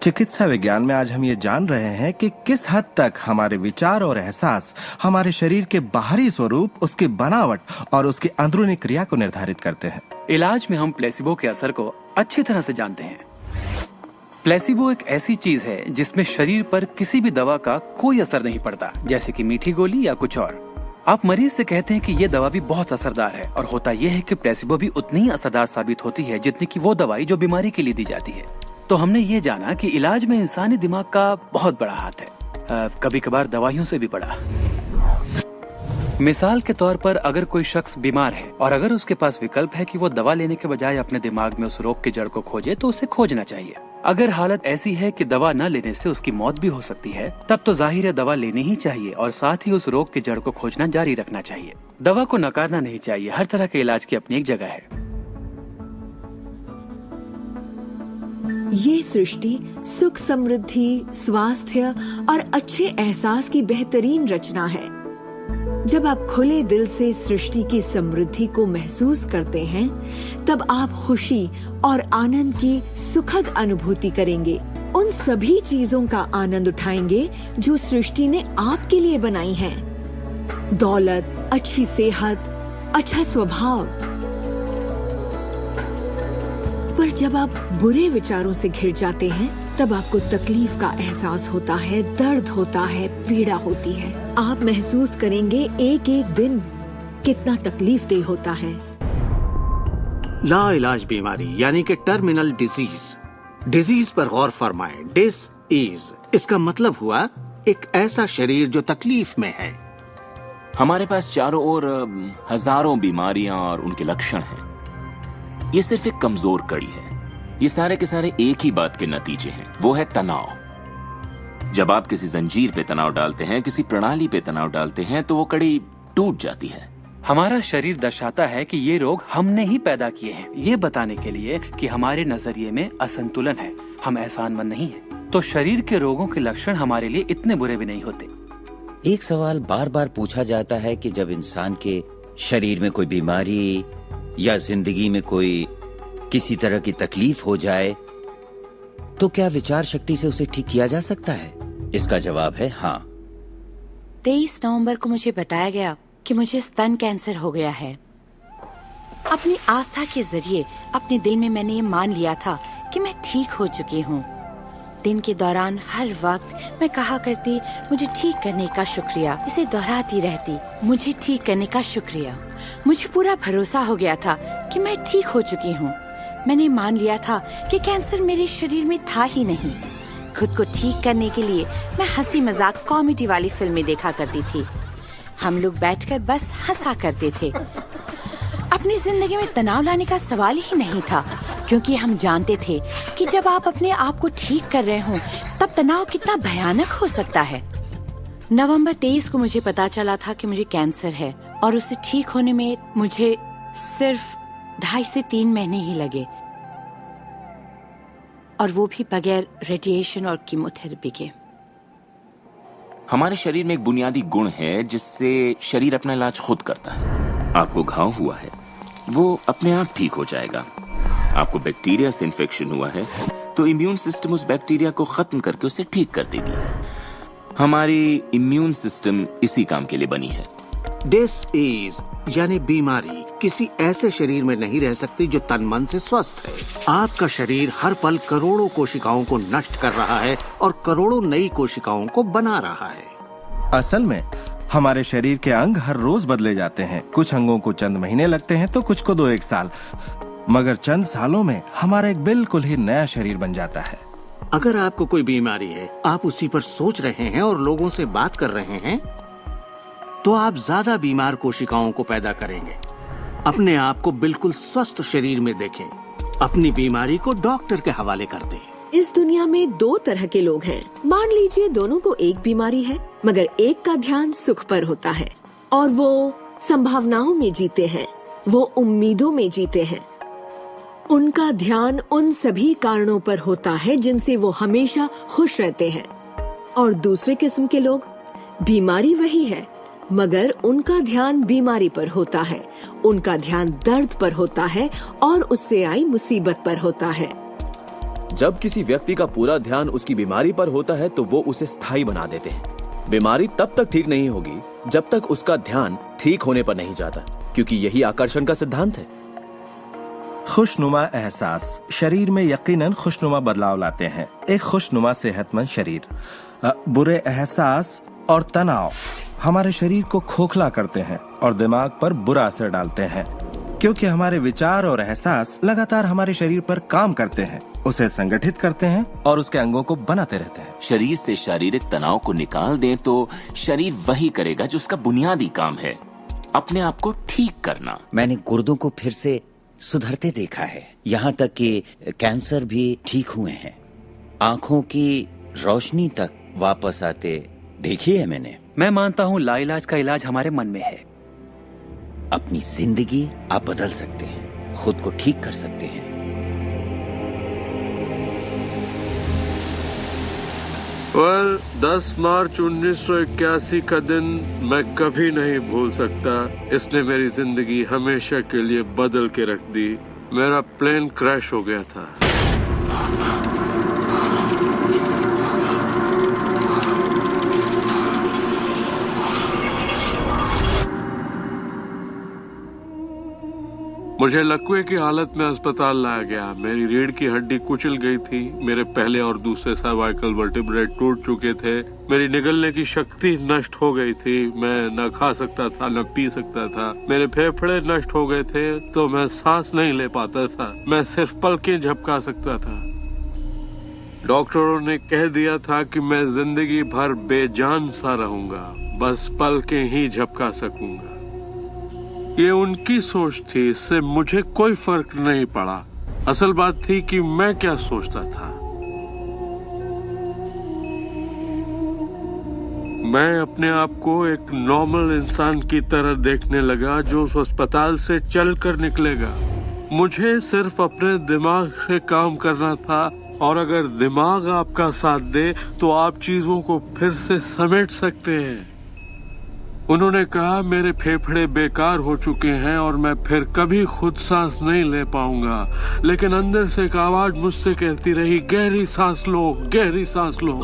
[SPEAKER 4] चिकित्सा विज्ञान में आज हम ये जान रहे हैं कि किस हद तक हमारे विचार और एहसास हमारे शरीर के बाहरी स्वरूप, उसकी बनावट और उसकी अंदरूनी क्रिया को निर्धारित करते हैं।
[SPEAKER 5] इलाज में हम प्लेसिबो के असर को अच्छी तरह से जानते हैं। प्लेसिबो एक ऐसी चीज है जिसमें शरीर पर किसी भी दवा का कोई असर नहीं पड़ता, जैसे कि मीठी गोली या कुछ और। आप मरीज से कहते हैं कि ये दवा भी बहुत असरदार है, और होता यह है कि प्लेसिबो भी उतनी ही असरदार साबित होती है जितनी कि वो दवाई जो बीमारी के लिए दी जाती है। तो हमने ये जाना कि इलाज में इंसानी दिमाग का बहुत बड़ा हाथ है, कभी कभार दवाइयों से भी बड़ा। मिसाल के तौर पर अगर कोई शख्स बीमार है और अगर उसके पास विकल्प है कि वो दवा लेने के बजाय अपने दिमाग में उस रोग की जड़ को खोजे, तो उसे खोजना चाहिए। अगर हालत ऐसी है कि दवा न लेने से उसकी मौत भी हो सकती है, तब तो जाहिर है दवा लेनी ही चाहिए और साथ ही उस रोग की जड़ को खोजना जारी रखना चाहिए। दवा को नकारना नहीं चाहिए। हर तरह के इलाज की अपनी एक जगह है।
[SPEAKER 10] ये सृष्टि सुख, समृद्धि, स्वास्थ्य और अच्छे एहसास की बेहतरीन रचना है। जब आप खुले दिल से सृष्टि की समृद्धि को महसूस करते हैं, तब आप खुशी और आनंद की सुखद अनुभूति करेंगे। उन सभी चीजों का आनंद उठाएंगे जो सृष्टि ने आपके लिए बनाई हैं। दौलत, अच्छी सेहत, अच्छा स्वभाव। पर जब आप बुरे विचारों से घिर जाते हैं, तब आपको तकलीफ का एहसास होता है, दर्द होता है, पीड़ा होती है। आप महसूस करेंगे एक एक दिन कितना तकलीफदेह होता है।
[SPEAKER 2] लाइलाज बीमारी यानी कि टर्मिनल डिजीज पर गौर फरमाएं। डिस इसका मतलब हुआ एक ऐसा शरीर जो तकलीफ में है।
[SPEAKER 14] हमारे पास चारों ओर हजारों बीमारियां और उनके लक्षण हैं। ये सिर्फ एक कमजोर कड़ी है। ये सारे के सारे एक ही बात के नतीजे हैं, वो है तनाव। जब आप किसी जंजीर पे तनाव डालते हैं, किसी प्रणाली पे तनाव डालते हैं, तो वो कड़ी टूट जाती है।
[SPEAKER 5] हमारा शरीर दर्शाता है कि ये रोग हमने ही पैदा किए हैं, ये बताने के लिए कि हमारे नजरिए में असंतुलन है, हम एहसानमंद नहीं हैं। तो शरीर के रोगों के लक्षण हमारे लिए इतने बुरे भी नहीं होते।
[SPEAKER 6] एक सवाल बार बार पूछा जाता है कि जब इंसान के शरीर में कोई बीमारी या जिंदगी में कोई किसी तरह की तकलीफ हो जाए, तो क्या विचार शक्ति से उसे ठीक किया जा सकता है? इसका जवाब है हाँ।
[SPEAKER 13] 23 नवंबर को मुझे बताया गया कि मुझे स्तन कैंसर हो गया है। अपनी आस्था के जरिए अपने दिल में मैंने ये मान लिया था कि मैं ठीक हो चुकी हूँ। दिन के दौरान हर वक्त मैं कहा करती, मुझे ठीक करने का शुक्रिया। इसे दोहराती रहती, मुझे ठीक करने का शुक्रिया। मुझे पूरा भरोसा हो गया था कि मैं ठीक हो चुकी हूँ। मैंने मान लिया था कि कैंसर मेरे शरीर में था ही नहीं। खुद को ठीक करने के लिए मैं हंसी मजाक कॉमेडी वाली फिल्में देखा करती थी। हम लोग बैठकर बस हंसा करते थे। अपनी जिंदगी में तनाव लाने का सवाल ही नहीं था, क्योंकि हम जानते थे कि जब आप अपने आप को ठीक कर रहे हों, तब तनाव कितना भयानक हो सकता है। नवंबर 23 को मुझे पता चला था कि मुझे कैंसर है, और उसे ठीक होने में मुझे सिर्फ 2.5 से 3 महीने ही लगे, और वो भी बगैर रेडिएशन और कीमोथेरेपी के।
[SPEAKER 14] हमारे शरीर में एक बुनियादी गुण है जिससे शरीर अपना इलाज खुद करता है। आपको घाव हुआ है, वो अपने आप ठीक हो जाएगा। आपको बैक्टीरिया से इन्फेक्शन हुआ है, तो इम्यून सिस्टम उस बैक्टीरिया को खत्म करके उसे ठीक कर देगी। हमारी इम्यून सिस्टम इसी काम के लिए बनी है।
[SPEAKER 2] डिसीज यानी बीमारी किसी ऐसे शरीर में नहीं रह सकती जो तन मन से स्वस्थ है। आपका शरीर हर पल करोड़ों कोशिकाओं को नष्ट कर रहा है और करोड़ों नई कोशिकाओं को बना रहा है।
[SPEAKER 4] असल में हमारे शरीर के अंग हर रोज बदले जाते हैं। कुछ अंगों को चंद महीने लगते हैं तो कुछ को 2-1 साल, मगर चंद सालों में हमारा एक बिल्कुल ही नया शरीर बन जाता है।
[SPEAKER 2] अगर आपको कोई बीमारी है, आप उसी पर सोच रहे हैं और लोगों से बात कर रहे हैं, तो आप ज्यादा बीमार कोशिकाओं को पैदा करेंगे। अपने आप को बिल्कुल स्वस्थ शरीर में देखें। अपनी बीमारी को डॉक्टर के हवाले कर दें।
[SPEAKER 10] इस दुनिया में 2 तरह के लोग हैं। मान लीजिए दोनों को एक बीमारी है, मगर एक का ध्यान सुख पर होता है और वो संभावनाओं में जीते हैं, वो उम्मीदों में जीते हैं। उनका ध्यान उन सभी कारणों पर होता है जिनसे वो हमेशा खुश रहते हैं। और दूसरे किस्म के लोग, बीमारी वही है, मगर उनका ध्यान बीमारी पर होता है, उनका ध्यान दर्द पर होता है और उससे आई मुसीबत पर होता है।
[SPEAKER 9] जब किसी व्यक्ति का पूरा ध्यान उसकी बीमारी पर होता है तो वो उसे स्थायी बना देते हैं। बीमारी तब तक ठीक नहीं होगी जब तक उसका ध्यान ठीक होने पर नहीं जाता, क्योंकि यही आकर्षण का सिद्धांत है।
[SPEAKER 4] खुशनुमा एहसास शरीर में यकीनन खुशनुमा बदलाव लाते हैं। एक खुशनुमा सेहतमंद शरीर। बुरे एहसास और तनाव हमारे शरीर को खोखला करते हैं और दिमाग पर बुरा असर डालते हैं, क्योंकि हमारे विचार और एहसास लगातार हमारे शरीर पर काम करते हैं, उसे संगठित करते हैं और उसके अंगों को बनाते रहते हैं।
[SPEAKER 14] शरीर से शारीरिक तनाव को निकाल दें तो शरीर वही करेगा जो उसका बुनियादी काम है, अपने आप को ठीक करना।
[SPEAKER 6] मैंने गुर्दों को फिर से सुधरते देखा है, यहाँ तक कि कैंसर भी ठीक हुए हैं। आंखों की रोशनी तक वापस आते देखी है मैंने।
[SPEAKER 5] मैं मानता हूँ लाइलाज का इलाज हमारे मन में है।
[SPEAKER 6] अपनी जिंदगी आप बदल सकते हैं, खुद को ठीक कर सकते हैं।
[SPEAKER 16] well, 10 मार्च 1981 का दिन मैं कभी नहीं भूल सकता। इसने मेरी जिंदगी हमेशा के लिए बदल के रख दी। मेरा प्लेन क्रैश हो गया था। मुझे लकवे की हालत में अस्पताल लाया गया। मेरी रीढ़ की हड्डी कुचल गई थी। मेरे पहले और दूसरे सर्वाइकल वर्टिब्रे टूट चुके थे। मेरी निगलने की शक्ति नष्ट हो गई थी। मैं न खा सकता था न पी सकता था। मेरे फेफड़े नष्ट हो गए थे तो मैं सांस नहीं ले पाता था। मैं सिर्फ पलकें झपका सकता था। डॉक्टरों ने कह दिया था कि मैं जिंदगी भर बेजान सा रहूंगा, बस पलकें ही झपका सकूंगा। ये उनकी सोच थी, इससे मुझे कोई फर्क नहीं पड़ा। असल बात थी कि मैं क्या सोचता था। मैं अपने आप को एक नॉर्मल इंसान की तरह देखने लगा जो उस अस्पताल से चलकर निकलेगा। मुझे सिर्फ अपने दिमाग से काम करना था, और अगर दिमाग आपका साथ दे तो आप चीजों को फिर से समेट सकते हैं। उन्होंने कहा मेरे फेफड़े बेकार हो चुके हैं और मैं फिर कभी खुद सांस नहीं ले पाऊंगा, लेकिन अंदर से एक आवाज मुझसे कहती रही, गहरी सांस लो, गहरी सांस लो।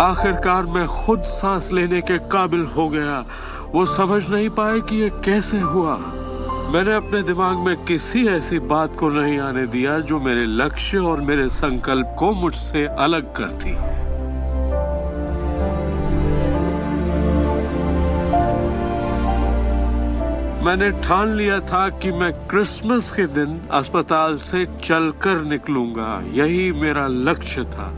[SPEAKER 16] आखिरकार मैं खुद सांस लेने के काबिल हो गया। वो समझ नहीं पाए कि ये कैसे हुआ। मैंने अपने दिमाग में किसी ऐसी बात को नहीं आने दिया जो मेरे लक्ष्य और मेरे संकल्प को मुझसे अलग करती। मैंने ठान लिया था कि मैं क्रिसमस के दिन अस्पताल से चलकर निकलूंगा। यही मेरा लक्ष्य था।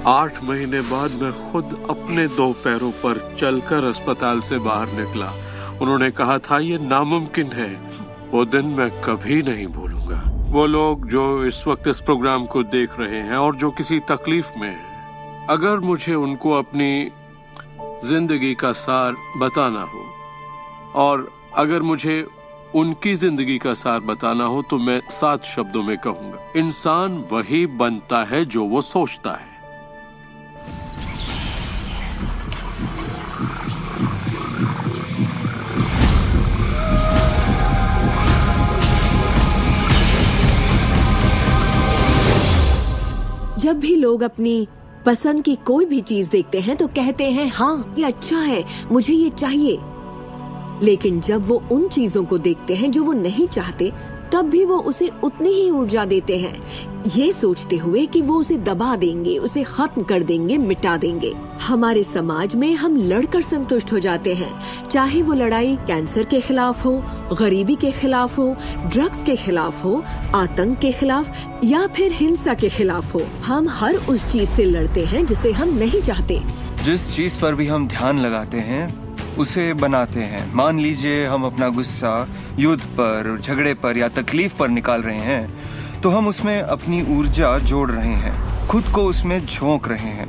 [SPEAKER 16] 8 महीने बाद मैं खुद अपने 2 पैरों पर चलकर अस्पताल से बाहर निकला। उन्होंने कहा था ये नामुमकिन है। वो दिन मैं कभी नहीं भूलूंगा। वो लोग जो इस वक्त इस प्रोग्राम को देख रहे हैं और जो किसी तकलीफ में हैं, अगर मुझे उनको अपनी जिंदगी का सार बताना हो और अगर मुझे उनकी जिंदगी का सार बताना हो तो मैं 7 शब्दों में कहूंगा, इंसान वही बनता है जो वो सोचता है।
[SPEAKER 10] जब भी लोग अपनी पसंद की कोई भी चीज देखते हैं तो कहते हैं हाँ ये अच्छा है, मुझे ये चाहिए। लेकिन जब वो उन चीजों को देखते हैं जो वो नहीं चाहते, तब भी वो उसे उतनी ही ऊर्जा देते हैं, ये सोचते हुए कि वो उसे दबा देंगे, उसे खत्म कर देंगे, मिटा देंगे। हमारे समाज में हम लड़कर संतुष्ट हो जाते हैं, चाहे वो लड़ाई कैंसर के खिलाफ हो, गरीबी के खिलाफ हो, ड्रग्स के खिलाफ हो, आतंक के खिलाफ या फिर हिंसा के खिलाफ हो। हम हर उस चीज से लड़ते हैं जिसे हम नहीं चाहते।
[SPEAKER 20] जिस चीज पर भी हम ध्यान लगाते हैं उसे बनाते हैं। मान लीजिए हम अपना गुस्सा युद्ध पर, झगड़े पर या तकलीफ पर निकाल रहे हैं, तो हम उसमें अपनी ऊर्जा जोड़ रहे हैं, खुद को उसमें झोंक रहे हैं।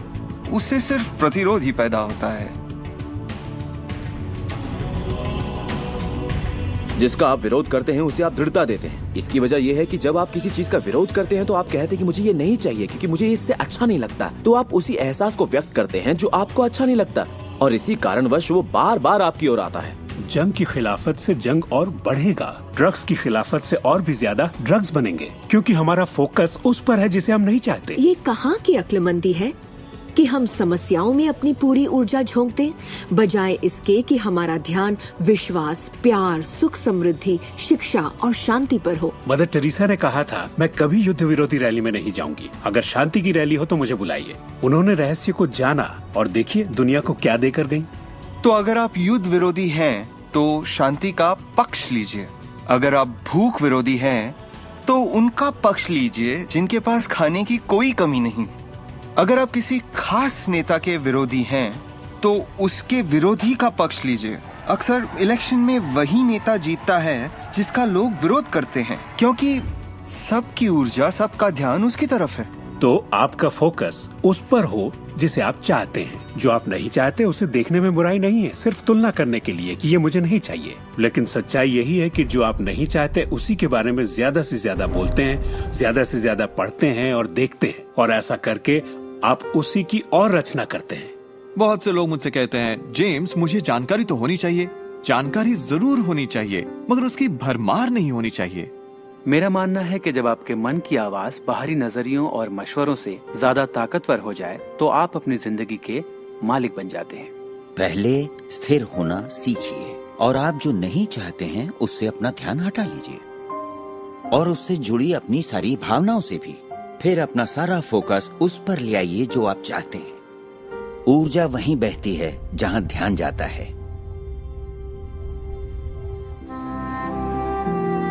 [SPEAKER 20] उससे सिर्फ प्रतिरोध ही पैदा होता है।
[SPEAKER 9] जिसका आप विरोध करते हैं उसे आप दृढ़ता देते हैं। इसकी वजह यह है कि जब आप किसी चीज का विरोध करते हैं तो आप कहते हैं कि मुझे ये नहीं चाहिए क्योंकि मुझे इससे अच्छा नहीं लगता, तो आप उसी एहसास को व्यक्त करते हैं जो आपको अच्छा नहीं लगता, और इसी कारणवश वो बार बार आपकी ओर आता है।
[SPEAKER 7] जंग की खिलाफत से जंग और बढ़ेगा, ड्रग्स की खिलाफत से और भी ज्यादा ड्रग्स बनेंगे, क्योंकि हमारा फोकस उस पर है जिसे हम नहीं चाहते।
[SPEAKER 10] ये कहाँ की अक्लमंदी है कि हम समस्याओं में अपनी पूरी ऊर्जा झोंक दें, बजाय इसके कि हमारा ध्यान विश्वास, प्यार, सुख, समृद्धि, शिक्षा और शांति पर हो।
[SPEAKER 7] मदर टेरेसा ने कहा था, मैं कभी युद्ध विरोधी रैली में नहीं जाऊंगी, अगर शांति की रैली हो तो मुझे बुलाइए। उन्होंने रहस्य को जाना और देखिए दुनिया को क्या देकर गयी।
[SPEAKER 20] तो अगर आप युद्ध विरोधी हैं तो शांति का पक्ष लीजिए, अगर आप भूख विरोधी हैं तो उनका पक्ष लीजिए जिनके पास खाने की कोई कमी नहीं, अगर आप किसी खास नेता के विरोधी हैं तो उसके विरोधी का पक्ष लीजिए। अक्सर इलेक्शन में वही नेता जीतता है जिसका लोग विरोध करते हैं, क्योंकि सबकी ऊर्जा, सबका ध्यान उसकी तरफ है।
[SPEAKER 7] तो आपका फोकस उस पर हो जिसे आप चाहते हैं। जो आप नहीं चाहते उसे देखने में बुराई नहीं है, सिर्फ तुलना करने के लिए कि ये मुझे नहीं चाहिए। लेकिन सच्चाई यही है कि जो आप नहीं चाहते उसी के बारे में ज्यादा से ज्यादा बोलते हैं, ज्यादा से ज्यादा पढ़ते हैं और देखते हैं, और ऐसा करके आप उसी की और रचना करते हैं।
[SPEAKER 19] बहुत से लोग मुझसे कहते हैं, जेम्स मुझे जानकारी तो होनी चाहिए, जानकारी जरूर होनी चाहिए, मगर उसकी भरमार नहीं होनी चाहिए।
[SPEAKER 5] मेरा मानना है कि जब आपके मन की आवाज बाहरी नजरियों और मशवरों से ज्यादा ताकतवर हो जाए तो आप अपनी जिंदगी के मालिक बन जाते हैं।
[SPEAKER 6] पहले स्थिर होना सीखिए, और आप जो नहीं चाहते हैं उससे अपना ध्यान हटा लीजिए, और उससे जुड़ी अपनी सारी भावनाओं से भी। फिर अपना सारा फोकस उस पर ले आइए जो आप चाहते हैं। ऊर्जा वहीं बहती है जहां ध्यान जाता है।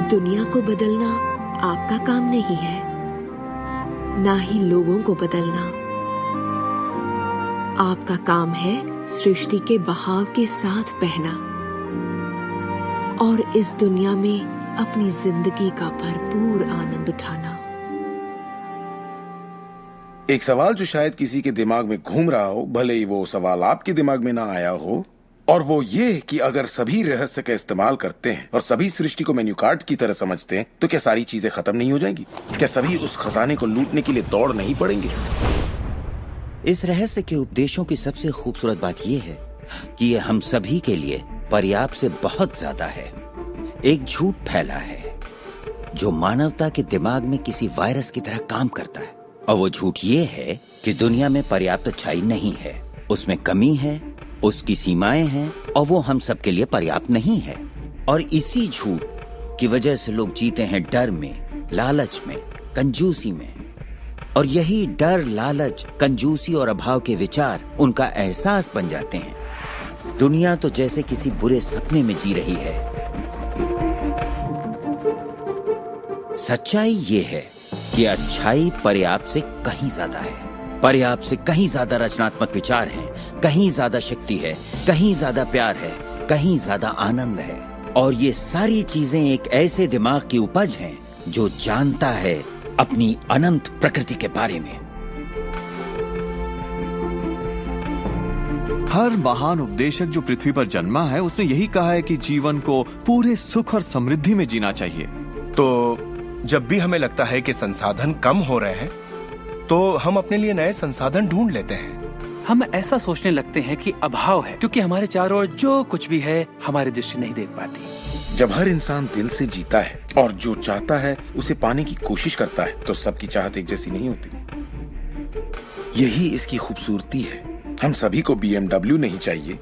[SPEAKER 10] दुनिया को बदलना आपका काम नहीं है, ना ही लोगों को बदलना। आपका काम है सृष्टि के बहाव के साथ बहना और इस दुनिया में अपनी जिंदगी का भरपूर आनंद उठाना।
[SPEAKER 3] एक सवाल जो शायद किसी के दिमाग में घूम रहा हो, भले ही वो सवाल आपके दिमाग में ना आया हो, और वो ये कि अगर सभी रहस्य का इस्तेमाल करते हैं और सभी सृष्टि को मेन्यू कार्ड की तरह समझते हैं तो क्या सारी चीजें खत्म नहीं हो जाएंगी? क्या सभी उस खजाने को लूटने के लिए दौड़ नहीं पड़ेंगे?
[SPEAKER 6] इस रहस्य के उपदेशों की सबसे खूबसूरत बात यह है कि ये हम सभी के लिए पर्याप्त से बहुत ज्यादा है। एक झूठ फैला है जो मानवता के दिमाग में किसी वायरस की तरह काम करता है, और वो झूठ ये है कि दुनिया में पर्याप्त अच्छाई नहीं है, उसमें कमी है, उसकी सीमाएं हैं, और वो हम सब के लिए पर्याप्त नहीं है। और इसी झूठ की वजह से लोग जीते हैं डर में, लालच में, कंजूसी में, और यही डर, लालच, कंजूसी और अभाव के विचार उनका एहसास बन जाते हैं। दुनिया तो जैसे किसी बुरे सपने में जी रही है। सच्चाई ये है कि अच्छाई पर्याप्त से कहीं ज्यादा है। पर्याप्त से कहीं ज्यादा रचनात्मक विचार हैं, कहीं ज्यादा शक्ति है, कहीं ज्यादा प्यार है, कहीं ज्यादा आनंद है। और ये सारी चीजें एक ऐसे दिमाग की उपज हैं जो जानता है अपनी अनंत प्रकृति के बारे में।
[SPEAKER 19] हर महान उपदेशक जो पृथ्वी पर जन्मा है उसने यही कहा है कि जीवन को पूरे सुख और समृद्धि में जीना चाहिए।
[SPEAKER 4] तो जब भी हमें लगता है कि संसाधन कम हो रहे हैं तो हम अपने लिए नए संसाधन ढूंढ लेते हैं।
[SPEAKER 5] हम ऐसा सोचने लगते हैं कि अभाव है क्योंकि हमारे चारों ओर जो कुछ भी है हमारी दृष्टि नहीं देख पाती।
[SPEAKER 3] जब हर इंसान दिल से जीता है और जो चाहता है उसे पाने की कोशिश करता है तो सबकी चाहत एक जैसी नहीं होती। यही इसकी खूबसूरती है। हम सभी को BMW नहीं चाहिए,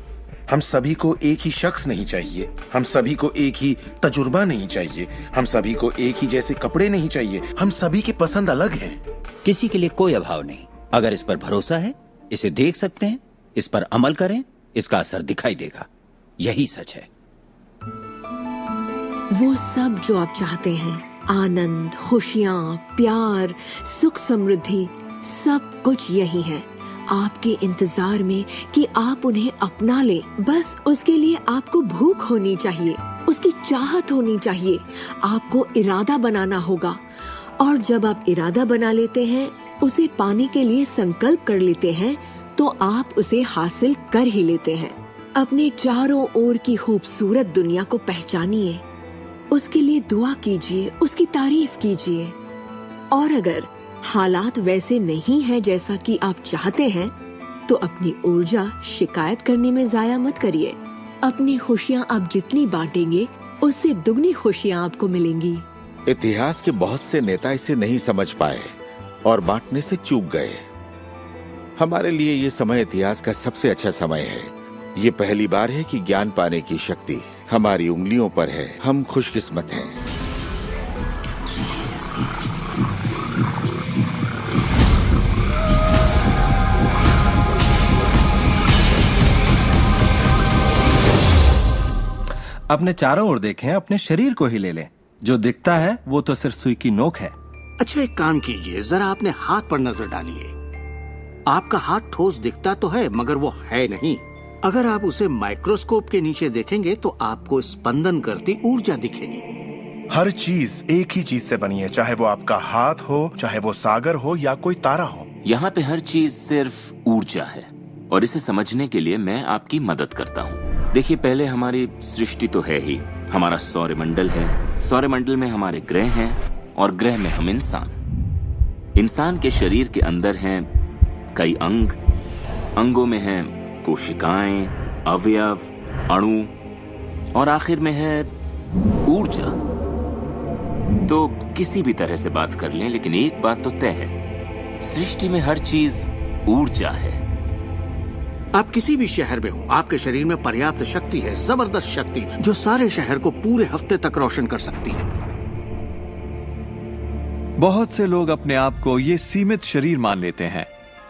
[SPEAKER 3] हम सभी को एक ही शख्स नहीं चाहिए, हम सभी को एक ही तजुर्बा नहीं चाहिए, हम सभी को एक ही जैसे कपड़े नहीं चाहिए, हम सभी की पसंद अलग है।
[SPEAKER 6] किसी के लिए कोई अभाव नहीं। अगर इस पर भरोसा है, इसे देख सकते हैं, इस पर अमल करें, इसका असर दिखाई देगा। यही सच है।
[SPEAKER 10] वो सब जो आप चाहते हैं, आनंद, खुशियाँ, प्यार, सुख, समृद्धि, सब कुछ यही है आपके इंतजार में कि आप उन्हें अपना ले। बस उसके लिए आपको भूख होनी चाहिए, उसकी चाहत होनी चाहिए, आपको इरादा बनाना होगा। और जब आप इरादा बना लेते हैं, उसे पाने के लिए संकल्प कर लेते हैं, तो आप उसे हासिल कर ही लेते हैं। अपने चारों ओर की खूबसूरत दुनिया को पहचानिए, उसके लिए दुआ कीजिए, उसकी तारीफ कीजिए। और अगर हालात वैसे नहीं है जैसा कि आप चाहते हैं, तो अपनी ऊर्जा शिकायत करने में जाया मत करिए। अपनी खुशियाँ आप जितनी बांटेंगे, उससे दुगनी खुशियाँ आपको मिलेंगी।
[SPEAKER 3] इतिहास के बहुत से नेता इसे नहीं समझ पाए और बांटने से चूक गए। हमारे लिए ये समय इतिहास का सबसे अच्छा समय है। ये पहली बार है कि ज्ञान पाने की शक्ति हमारी उंगलियों पर है। हम खुशकिस्मत हैं।
[SPEAKER 8] अपने चारों ओर देखें, अपने शरीर को ही ले लें। जो दिखता है वो तो सिर्फ सुई की नोक है।
[SPEAKER 2] अच्छा, एक काम कीजिए, जरा अपने हाथ पर नजर डालिए। आपका हाथ ठोस दिखता तो है, मगर वो है नहीं। अगर आप उसे माइक्रोस्कोप के नीचे देखेंगे तो आपको स्पंदन करती ऊर्जा दिखेगी।
[SPEAKER 4] हर चीज एक ही चीज से बनी है, चाहे वो आपका हाथ हो, चाहे वो सागर हो या कोई तारा हो।
[SPEAKER 14] यहाँ पे हर चीज सिर्फ ऊर्जा है, और इसे समझने के लिए मैं आपकी मदद करता हूँ। देखिए, पहले हमारी सृष्टि तो है ही, हमारा सौरमंडल है, सौरमंडल में हमारे ग्रह हैं, और ग्रह में हम इंसान के शरीर के अंदर हैं कई अंग, अंगों में हैं कोशिकाएं, अवयव, अणु, और आखिर में है ऊर्जा। तो किसी भी तरह से बात कर लें, लेकिन एक बात तो तय है, सृष्टि में हर चीज ऊर्जा है।
[SPEAKER 2] आप किसी भी शहर में हो, आपके शरीर में पर्याप्त शक्ति है, जबरदस्त शक्ति, जो सारे शहर को पूरे हफ्ते तक रोशन कर सकती है।
[SPEAKER 19] बहुत से लोग अपने आप को ये सीमित शरीर मान लेते हैं,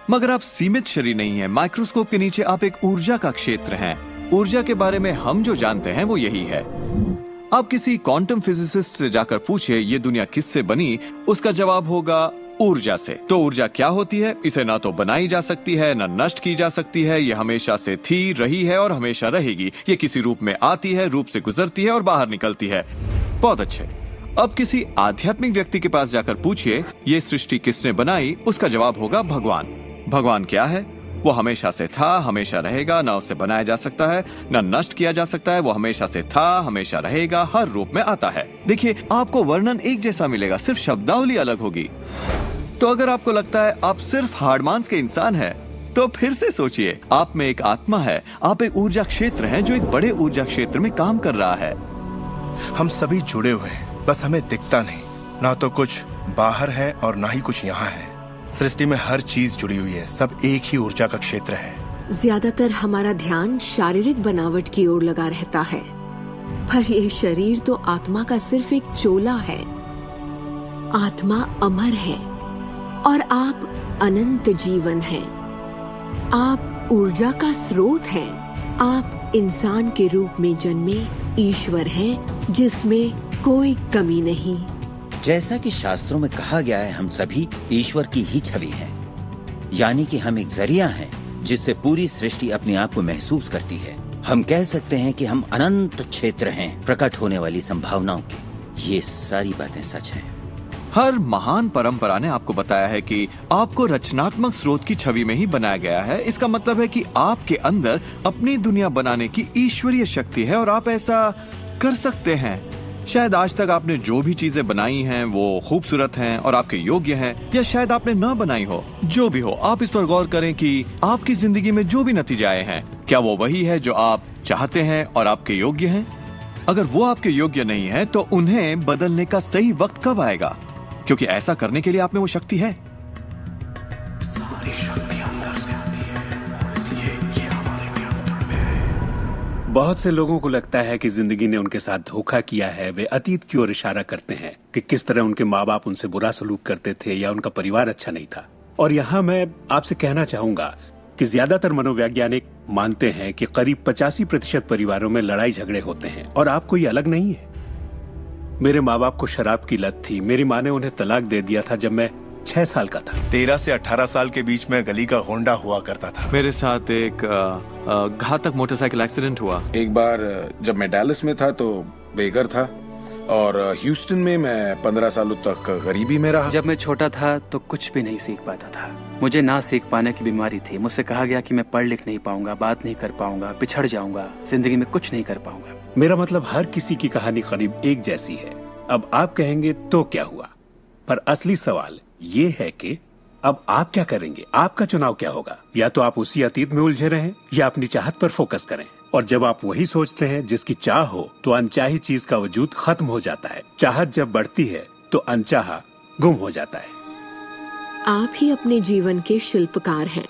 [SPEAKER 19] मगर आप सीमित शरीर नहीं हैं। माइक्रोस्कोप के नीचे आप एक ऊर्जा का क्षेत्र हैं। ऊर्जा के बारे में हम जो जानते हैं वो यही है। आप किसी क्वांटम फिजिसिस्ट से जाकर पूछिए ये दुनिया किससे बनी, उसका जवाब होगा ऊर्जा से। तो ऊर्जा क्या होती है? इसे ना तो बनाई जा सकती है, ना नष्ट की जा सकती है। ये हमेशा से थी, रही है और हमेशा रहेगी। ये किसी रूप में आती है, रूप से गुजरती है और बाहर निकलती है। बहुत अच्छे। अब किसी आध्यात्मिक व्यक्ति के पास जाकर पूछिए ये सृष्टि किसने बनाई, उसका जवाब होगा भगवान। भगवान क्या है? वो हमेशा से था, हमेशा रहेगा, ना उससे बनाया जा सकता है, ना नष्ट किया जा सकता है। वो हमेशा से था, हमेशा रहेगा, हर रूप में आता है। देखिए, आपको वर्णन एक जैसा मिलेगा, सिर्फ शब्दावली अलग होगी। तो अगर आपको लगता है आप सिर्फ हार्ड मांस के इंसान हैं, तो फिर से सोचिए, आप में एक आत्मा है, आप एक ऊर्जा क्षेत्र हैं जो एक बड़े ऊर्जा क्षेत्र में काम कर रहा है।
[SPEAKER 4] हम सभी जुड़े हुए हैं, बस हमें दिखता नहीं। ना तो कुछ बाहर है और ना ही कुछ यहाँ है। सृष्टि में हर चीज जुड़ी हुई है, सब एक ही ऊर्जा का क्षेत्र है।
[SPEAKER 10] ज्यादातर हमारा ध्यान शारीरिक बनावट की ओर लगा रहता है, पर ये शरीर तो आत्मा का सिर्फ एक चोला है। आत्मा अमर है और आप अनंत जीवन हैं। आप ऊर्जा का स्रोत हैं। आप इंसान के रूप में जन्मे ईश्वर हैं, जिसमें कोई कमी नहीं।
[SPEAKER 6] जैसा कि शास्त्रों में कहा गया है, हम सभी ईश्वर की ही छवि हैं। यानी कि हम एक जरिया हैं जिससे पूरी सृष्टि अपने आप को महसूस करती है। हम कह सकते हैं कि हम अनंत क्षेत्र हैं प्रकट होने वाली संभावनाओं की। ये सारी बातें सच हैं।
[SPEAKER 19] हर महान परंपरा ने आपको बताया है कि आपको रचनात्मक स्रोत की छवि में ही बनाया गया है। इसका मतलब है कि आपके अंदर अपनी दुनिया बनाने की ईश्वरीय शक्ति है और आप ऐसा कर सकते हैं। शायद आज तक आपने जो भी चीजें बनाई हैं वो खूबसूरत हैं और आपके योग्य हैं, या शायद आपने न बनाई हो। जो भी हो, आप इस पर गौर करें कि आपकी जिंदगी में जो भी नतीजे आए हैं, क्या वो वही है जो आप चाहते हैं और आपके योग्य हैं? अगर वो आपके योग्य नहीं है तो उन्हें बदलने का सही वक्त कब आएगा? क्योंकि ऐसा करने के लिए आप में वो शक्ति है।
[SPEAKER 3] सारी शक्ति अंदर से आती है और इसलिए ये हमारे नियंत्रण में है।
[SPEAKER 7] बहुत से लोगों को लगता है कि जिंदगी ने उनके साथ धोखा किया है। वे अतीत की ओर इशारा करते हैं कि किस तरह उनके माँ बाप उनसे बुरा सलूक करते थे या उनका परिवार अच्छा नहीं था। और यहाँ मैं आपसे कहना चाहूंगा कि ज्यादातर मनोवैज्ञानिक मानते हैं कि करीब 85% परिवारों में लड़ाई झगड़े होते हैं और आप कोई अलग नहीं है। मेरे माँ बाप को शराब की लत थी। मेरी माँ ने उन्हें तलाक दे दिया था जब मैं 6 साल का था।
[SPEAKER 4] 13 से 18 साल के बीच में गली का गोंडा हुआ करता था।
[SPEAKER 19] मेरे साथ एक घातक मोटरसाइकिल एक्सीडेंट हुआ।
[SPEAKER 3] एक बार जब मैं डैलस में था तो बेघर था, और ह्यूस्टन में मैं 15 सालों तक गरीबी में रहा।
[SPEAKER 5] जब मैं छोटा था तो कुछ भी नहीं सीख पाता था। मुझे ना सीख पाने की बीमारी थी। मुझसे कहा गया कि मैं पढ़ लिख नहीं पाऊंगा, बात नहीं कर पाऊंगा, पिछड़ जाऊंगा, जिंदगी में कुछ नहीं कर पाऊंगा।
[SPEAKER 7] मेरा मतलब हर किसी की कहानी करीब एक जैसी है। अब आप कहेंगे तो क्या हुआ, पर असली सवाल ये है कि अब आप क्या करेंगे, आपका चुनाव क्या होगा। या तो आप उसी अतीत में उलझे रहें या अपनी चाहत पर फोकस करें। और जब आप वही सोचते हैं जिसकी चाह हो, तो अनचाही चीज का वजूद खत्म हो जाता है। चाहत जब बढ़ती है तो अनचाहा गुम हो जाता है।
[SPEAKER 10] आप ही अपने जीवन के शिल्पकार हैं,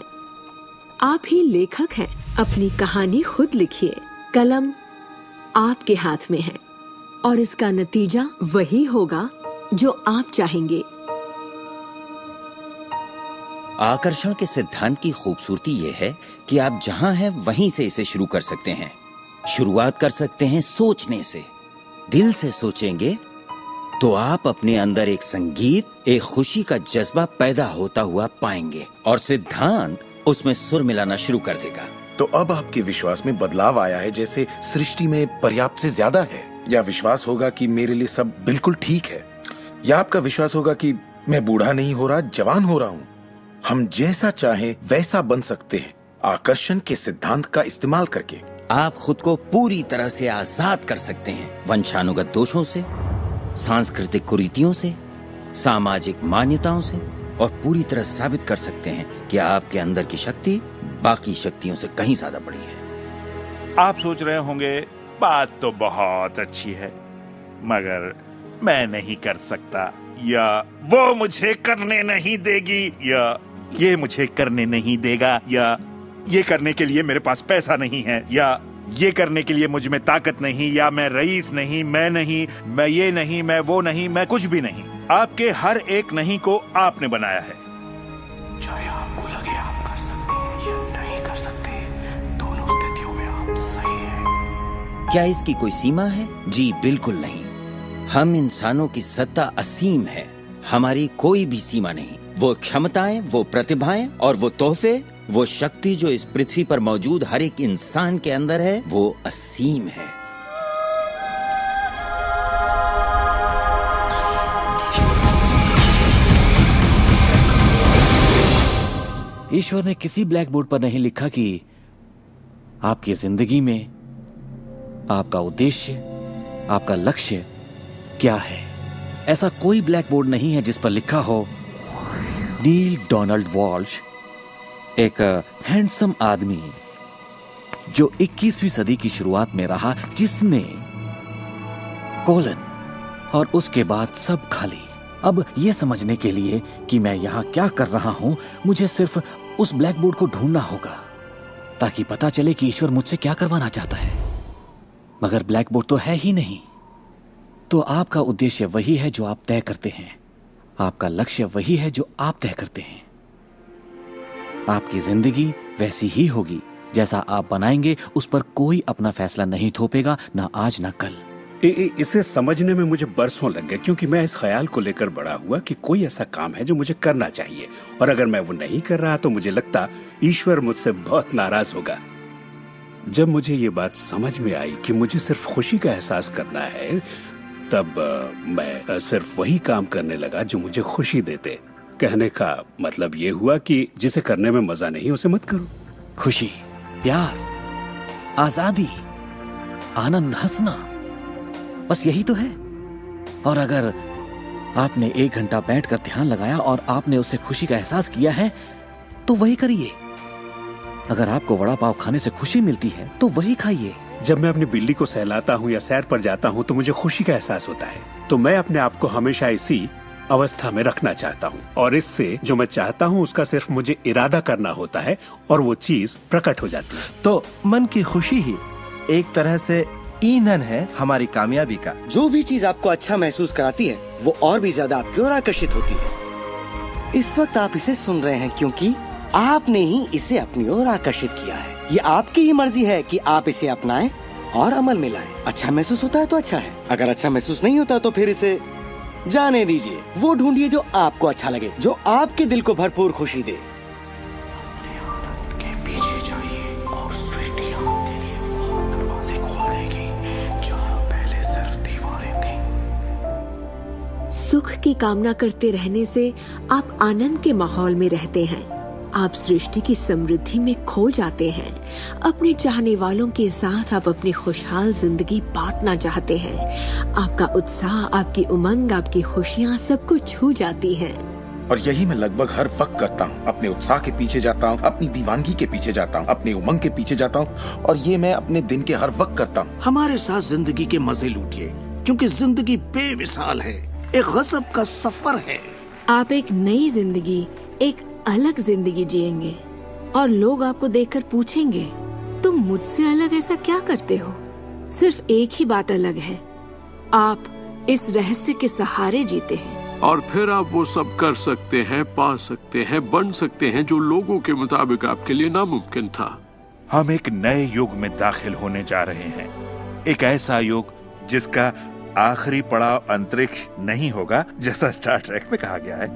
[SPEAKER 10] आप ही लेखक हैं। अपनी कहानी खुद लिखिए, कलम आपके हाथ में है और इसका नतीजा वही होगा जो आप चाहेंगे।
[SPEAKER 6] आकर्षण के सिद्धांत की खूबसूरती यह है कि आप जहां हैं वहीं से इसे शुरू कर सकते हैं। शुरुआत कर सकते हैं सोचने से। दिल से सोचेंगे तो आप अपने अंदर एक संगीत, एक खुशी का जज्बा पैदा होता हुआ पाएंगे और सिद्धांत उसमें सुर मिलाना शुरू कर देगा।
[SPEAKER 3] तो अब आपके विश्वास में बदलाव आया है, जैसे सृष्टि में पर्याप्त से ज्यादा है, या विश्वास होगा कि मेरे लिए सब बिल्कुल ठीक है, या आपका विश्वास होगा कि मैं बूढ़ा नहीं हो रहा, जवान हो रहा हूँ। हम जैसा चाहें वैसा बन सकते हैं आकर्षण के सिद्धांत का इस्तेमाल करके।
[SPEAKER 6] आप खुद को पूरी तरह से आजाद कर सकते हैं वंशानुगत दोषों से, सांस्कृतिक कुरीतियों से, सामाजिक मान्यताओं से, और पूरी तरह साबित कर सकते हैं कि आपके अंदर की शक्ति बाकी शक्तियों से कहीं ज्यादा बड़ी है।
[SPEAKER 11] आप सोच रहे होंगे बात तो बहुत अच्छी है, मगर मैं नहीं कर सकता, या वो मुझे करने नहीं देगी, या ये मुझे करने नहीं देगा, या ये करने के लिए मेरे पास पैसा नहीं है, या ये करने के लिए मुझ में ताकत नहीं, या मैं रईस नहीं, मैं नहीं, मैं ये नहीं, मैं वो नहीं, मैं कुछ भी नहीं। आपके हर एक नहीं को आपने बनाया है।
[SPEAKER 21] चाहे आपको लगे आप कर सकते हैं या नहीं कर सकते, दोनों स्थितियों में आप सही हैं।
[SPEAKER 6] क्या इसकी कोई सीमा है? जी बिल्कुल नहीं। हम इंसानों की सत्ता असीम है, हमारी कोई भी सीमा नहीं। वो क्षमताएं, वो प्रतिभाएं और वो तोहफे, वो शक्ति जो इस पृथ्वी पर मौजूद हर एक इंसान के अंदर है, वो असीम है।
[SPEAKER 9] ईश्वर ने किसी ब्लैक बोर्ड पर नहीं लिखा कि आपकी जिंदगी में आपका उद्देश्य, आपका लक्ष्य क्या है। ऐसा कोई ब्लैक बोर्ड नहीं है जिस पर लिखा हो नील डोनाल्ड वॉल्श, एक हैंडसम आदमी जो 21वीं सदी की शुरुआत में रहा, जिसने कोलन और उसके बाद सब खाली। अब यह समझने के लिए कि मैं यहां क्या कर रहा हूं, मुझे सिर्फ उस ब्लैक बोर्ड को ढूंढना होगा ताकि पता चले कि ईश्वर मुझसे क्या करवाना चाहता है। मगर ब्लैक बोर्ड तो है ही नहीं। तो आपका उद्देश्य वही है जो आप तय करते हैं, आपका लक्ष्य वही है जो आप तय करते हैं। आपकी जिंदगी वैसी ही होगी जैसा आप बनाएंगे, उस पर कोई अपना फैसला नहीं थोपेगा, ना आज ना कल।
[SPEAKER 7] इसे समझने में मुझे बरसों लग गए, क्योंकि मैं इस ख्याल को लेकर बड़ा हुआ कि कोई ऐसा काम है जो मुझे करना चाहिए, और अगर मैं वो नहीं कर रहा तो मुझे लगता ईश्वर मुझसे बहुत नाराज होगा। जब मुझे ये बात समझ में आई कि मुझे सिर्फ खुशी का एहसास करना है, तब मैं सिर्फ वही काम करने लगा जो मुझे खुशी देते। कहने का मतलब ये हुआ कि जिसे करने में मजा नहीं उसे मत करो।
[SPEAKER 9] खुशी, प्यार, आजादी, आनंद, हंसना, बस यही तो है। और अगर आपने 1 घंटा बैठकर ध्यान लगाया और आपने उससे खुशी का एहसास किया है, तो वही करिए। अगर आपको वड़ा पाव खाने से खुशी मिलती है तो वही खाइए।
[SPEAKER 7] जब मैं अपनी बिल्ली को सहलाता हूँ या सैर पर जाता हूँ तो मुझे खुशी का एहसास होता है। तो मैं अपने आप को हमेशा इसी अवस्था में रखना चाहता हूँ, और इससे जो मैं चाहता हूँ उसका सिर्फ मुझे इरादा करना होता है और वो चीज प्रकट हो जाती है।
[SPEAKER 8] तो मन की खुशी ही एक तरह से ईंधन है हमारी कामयाबी का।
[SPEAKER 18] जो भी चीज आपको अच्छा महसूस कराती है वो और भी ज्यादा आपकी ओर आकर्षित होती है। इस वक्त आप इसे सुन रहे हैं क्योंकि आपने ही इसे अपनी ओर आकर्षित किया है। ये आपकी ही मर्जी है कि आप इसे अपनाएं और अमल में लाएं। अच्छा महसूस होता है तो अच्छा है, अगर अच्छा महसूस नहीं होता तो फिर इसे जाने दीजिए। वो ढूंढिए जो आपको अच्छा लगे, जो आपके दिल को भरपूर खुशी दे।
[SPEAKER 21] अपने आनंद के पीछे जाइए और सृष्टि आपके लिए वो दरवाजे खोल देगी जहां पहले सिर्फ दीवारें थीं।
[SPEAKER 10] सुख की कामना करते रहने से आप आनंद के माहौल में रहते हैं। आप सृष्टि की समृद्धि में खो जाते हैं। अपने चाहने वालों के साथ आप अपनी खुशहाल जिंदगी बांटना चाहते हैं। आपका उत्साह, आपकी उमंग, आपकी खुशियाँ सब कुछ छू जाती हैं।
[SPEAKER 3] और यही मैं लगभग हर वक्त करता हूँ। अपने उत्साह के पीछे जाता हूँ, अपनी दीवानगी के पीछे जाता हूँ, अपने उमंग के पीछे जाता हूँ, और ये मैं अपने दिन के हर वक्त करता हूँ।
[SPEAKER 2] हमारे साथ जिंदगी के मजे लूटिए, क्योंकि जिंदगी बेमिसाल है, एक गजब का सफर है।
[SPEAKER 12] आप एक नई जिंदगी, एक अलग जिंदगी जिएंगे और लोग आपको देखकर पूछेंगे, तुम मुझसे अलग ऐसा क्या करते हो? सिर्फ एक ही बात अलग है, आप इस रहस्य के सहारे जीते हैं।
[SPEAKER 16] और फिर आप वो सब कर सकते हैं, पा सकते हैं, बन सकते हैं जो लोगों के मुताबिक आपके लिए नामुमकिन था।
[SPEAKER 11] हम एक नए युग में दाखिल होने जा रहे हैं, एक ऐसा युग जिसका आखिरी पड़ाव अंतरिक्ष नहीं होगा जैसा स्टार ट्रेक में कहा गया है,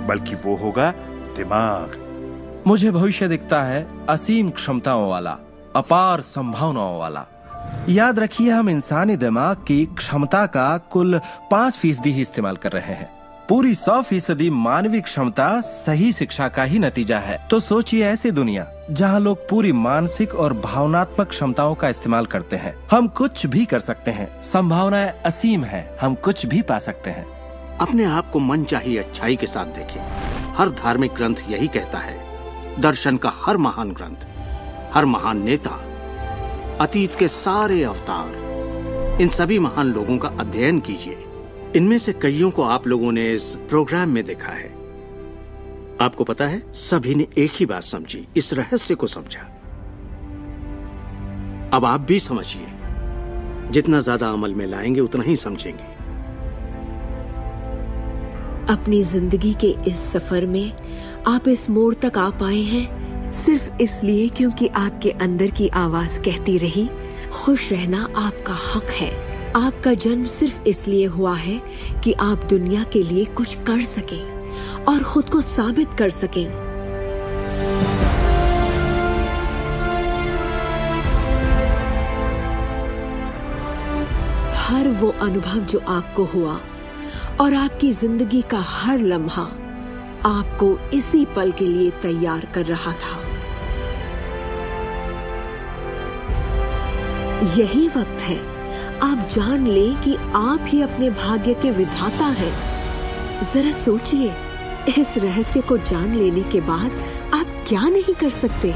[SPEAKER 11] बल्कि वो होगा दिमाग।
[SPEAKER 8] मुझे भविष्य दिखता है असीम क्षमताओं वाला, अपार संभावनाओं वाला। याद रखिए, हम इंसानी दिमाग की क्षमता का कुल 5% ही इस्तेमाल कर रहे हैं। पूरी 100% मानवीय क्षमता सही शिक्षा का ही नतीजा है। तो सोचिए ऐसी दुनिया जहां लोग पूरी मानसिक और भावनात्मक क्षमताओं का इस्तेमाल करते हैं। हम कुछ भी कर सकते हैं, संभावनाएं असीम है, हम कुछ भी पा सकते हैं।
[SPEAKER 2] अपने आप को मनचाही अच्छाई के साथ देखें। हर धार्मिक ग्रंथ यही कहता है। दर्शन का हर महान ग्रंथ, हर महान नेता, अतीत के सारे अवतार, इन सभी महान लोगों का अध्ययन कीजिए। इनमें से कईयों को आप लोगों ने इस प्रोग्राम में देखा है। आपको पता है, सभी ने एक ही बात समझी, इस रहस्य को समझा। अब आप भी समझिए, जितना ज्यादा अमल में लाएंगे उतना ही समझेंगे।
[SPEAKER 10] अपनी जिंदगी के इस सफर में आप इस मोड़ तक आ पाए हैं सिर्फ इसलिए क्योंकि आपके अंदर की आवाज कहती रही, खुश रहना आपका हक है। आपका जन्म सिर्फ इसलिए हुआ है कि आप दुनिया के लिए कुछ कर सकें और खुद को साबित कर सकें। हर वो अनुभव जो आपको हुआ और आपकी जिंदगी का हर लम्हा आपको इसी पल के लिए तैयार कर रहा था। यही वक्त है आप जान लें कि आप ही अपने भाग्य के विधाता हैं। जरा सोचिए, इस रहस्य को जान लेने के बाद आप क्या नहीं कर सकते?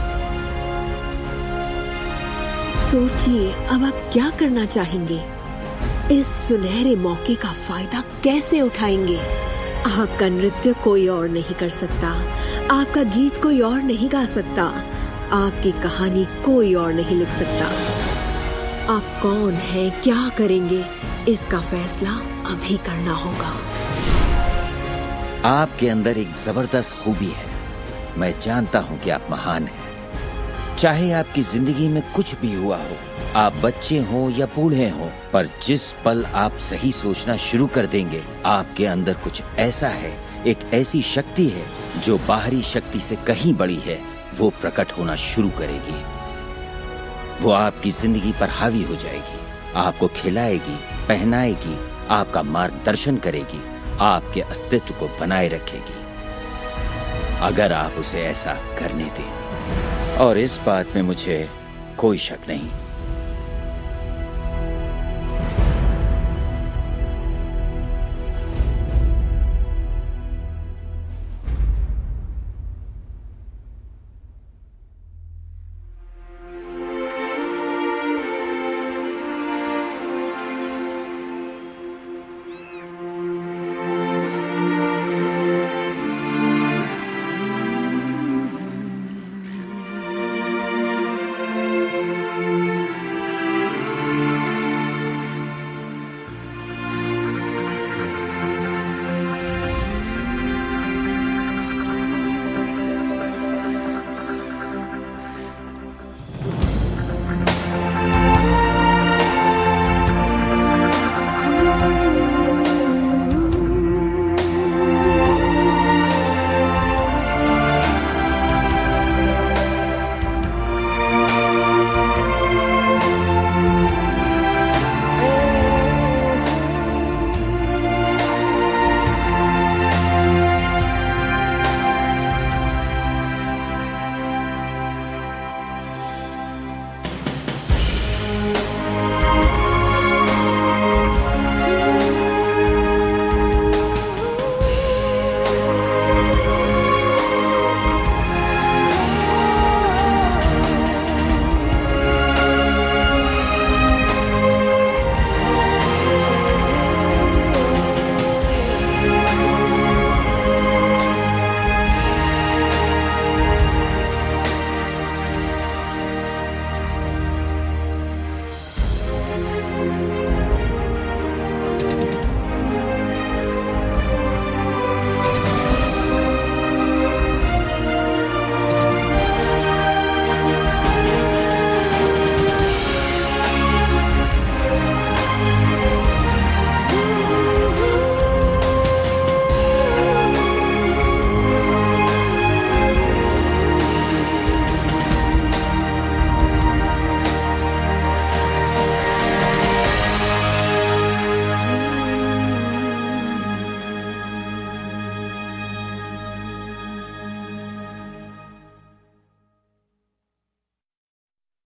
[SPEAKER 10] सोचिए, अब आप क्या करना चाहेंगे? इस सुनहरे मौके का फायदा कैसे उठाएंगे? आपका नृत्य कोई और नहीं कर सकता, आपका गीत कोई और नहीं गा सकता, आपकी कहानी कोई और नहीं लिख सकता। आप कौन हैं, क्या करेंगे, इसका फैसला अभी करना होगा।
[SPEAKER 6] आपके अंदर एक जबरदस्त खूबी है। मैं जानता हूं कि आप महान हैं। चाहे आपकी जिंदगी में कुछ भी हुआ हो, आप बच्चे हो या बूढ़े हो, पर जिस पल आप सही सोचना शुरू कर देंगे, आपके अंदर कुछ ऐसा है, एक ऐसी शक्ति है जो बाहरी शक्ति से कहीं बड़ी है, वो प्रकट होना शुरू करेगी। वो आपकी जिंदगी पर हावी हो जाएगी, आपको खिलाएगी, पहनाएगी, आपका मार्गदर्शन करेगी, आपके अस्तित्व को बनाए रखेगी, अगर आप उसे ऐसा करने दें। और इस बात में मुझे कोई शक नहीं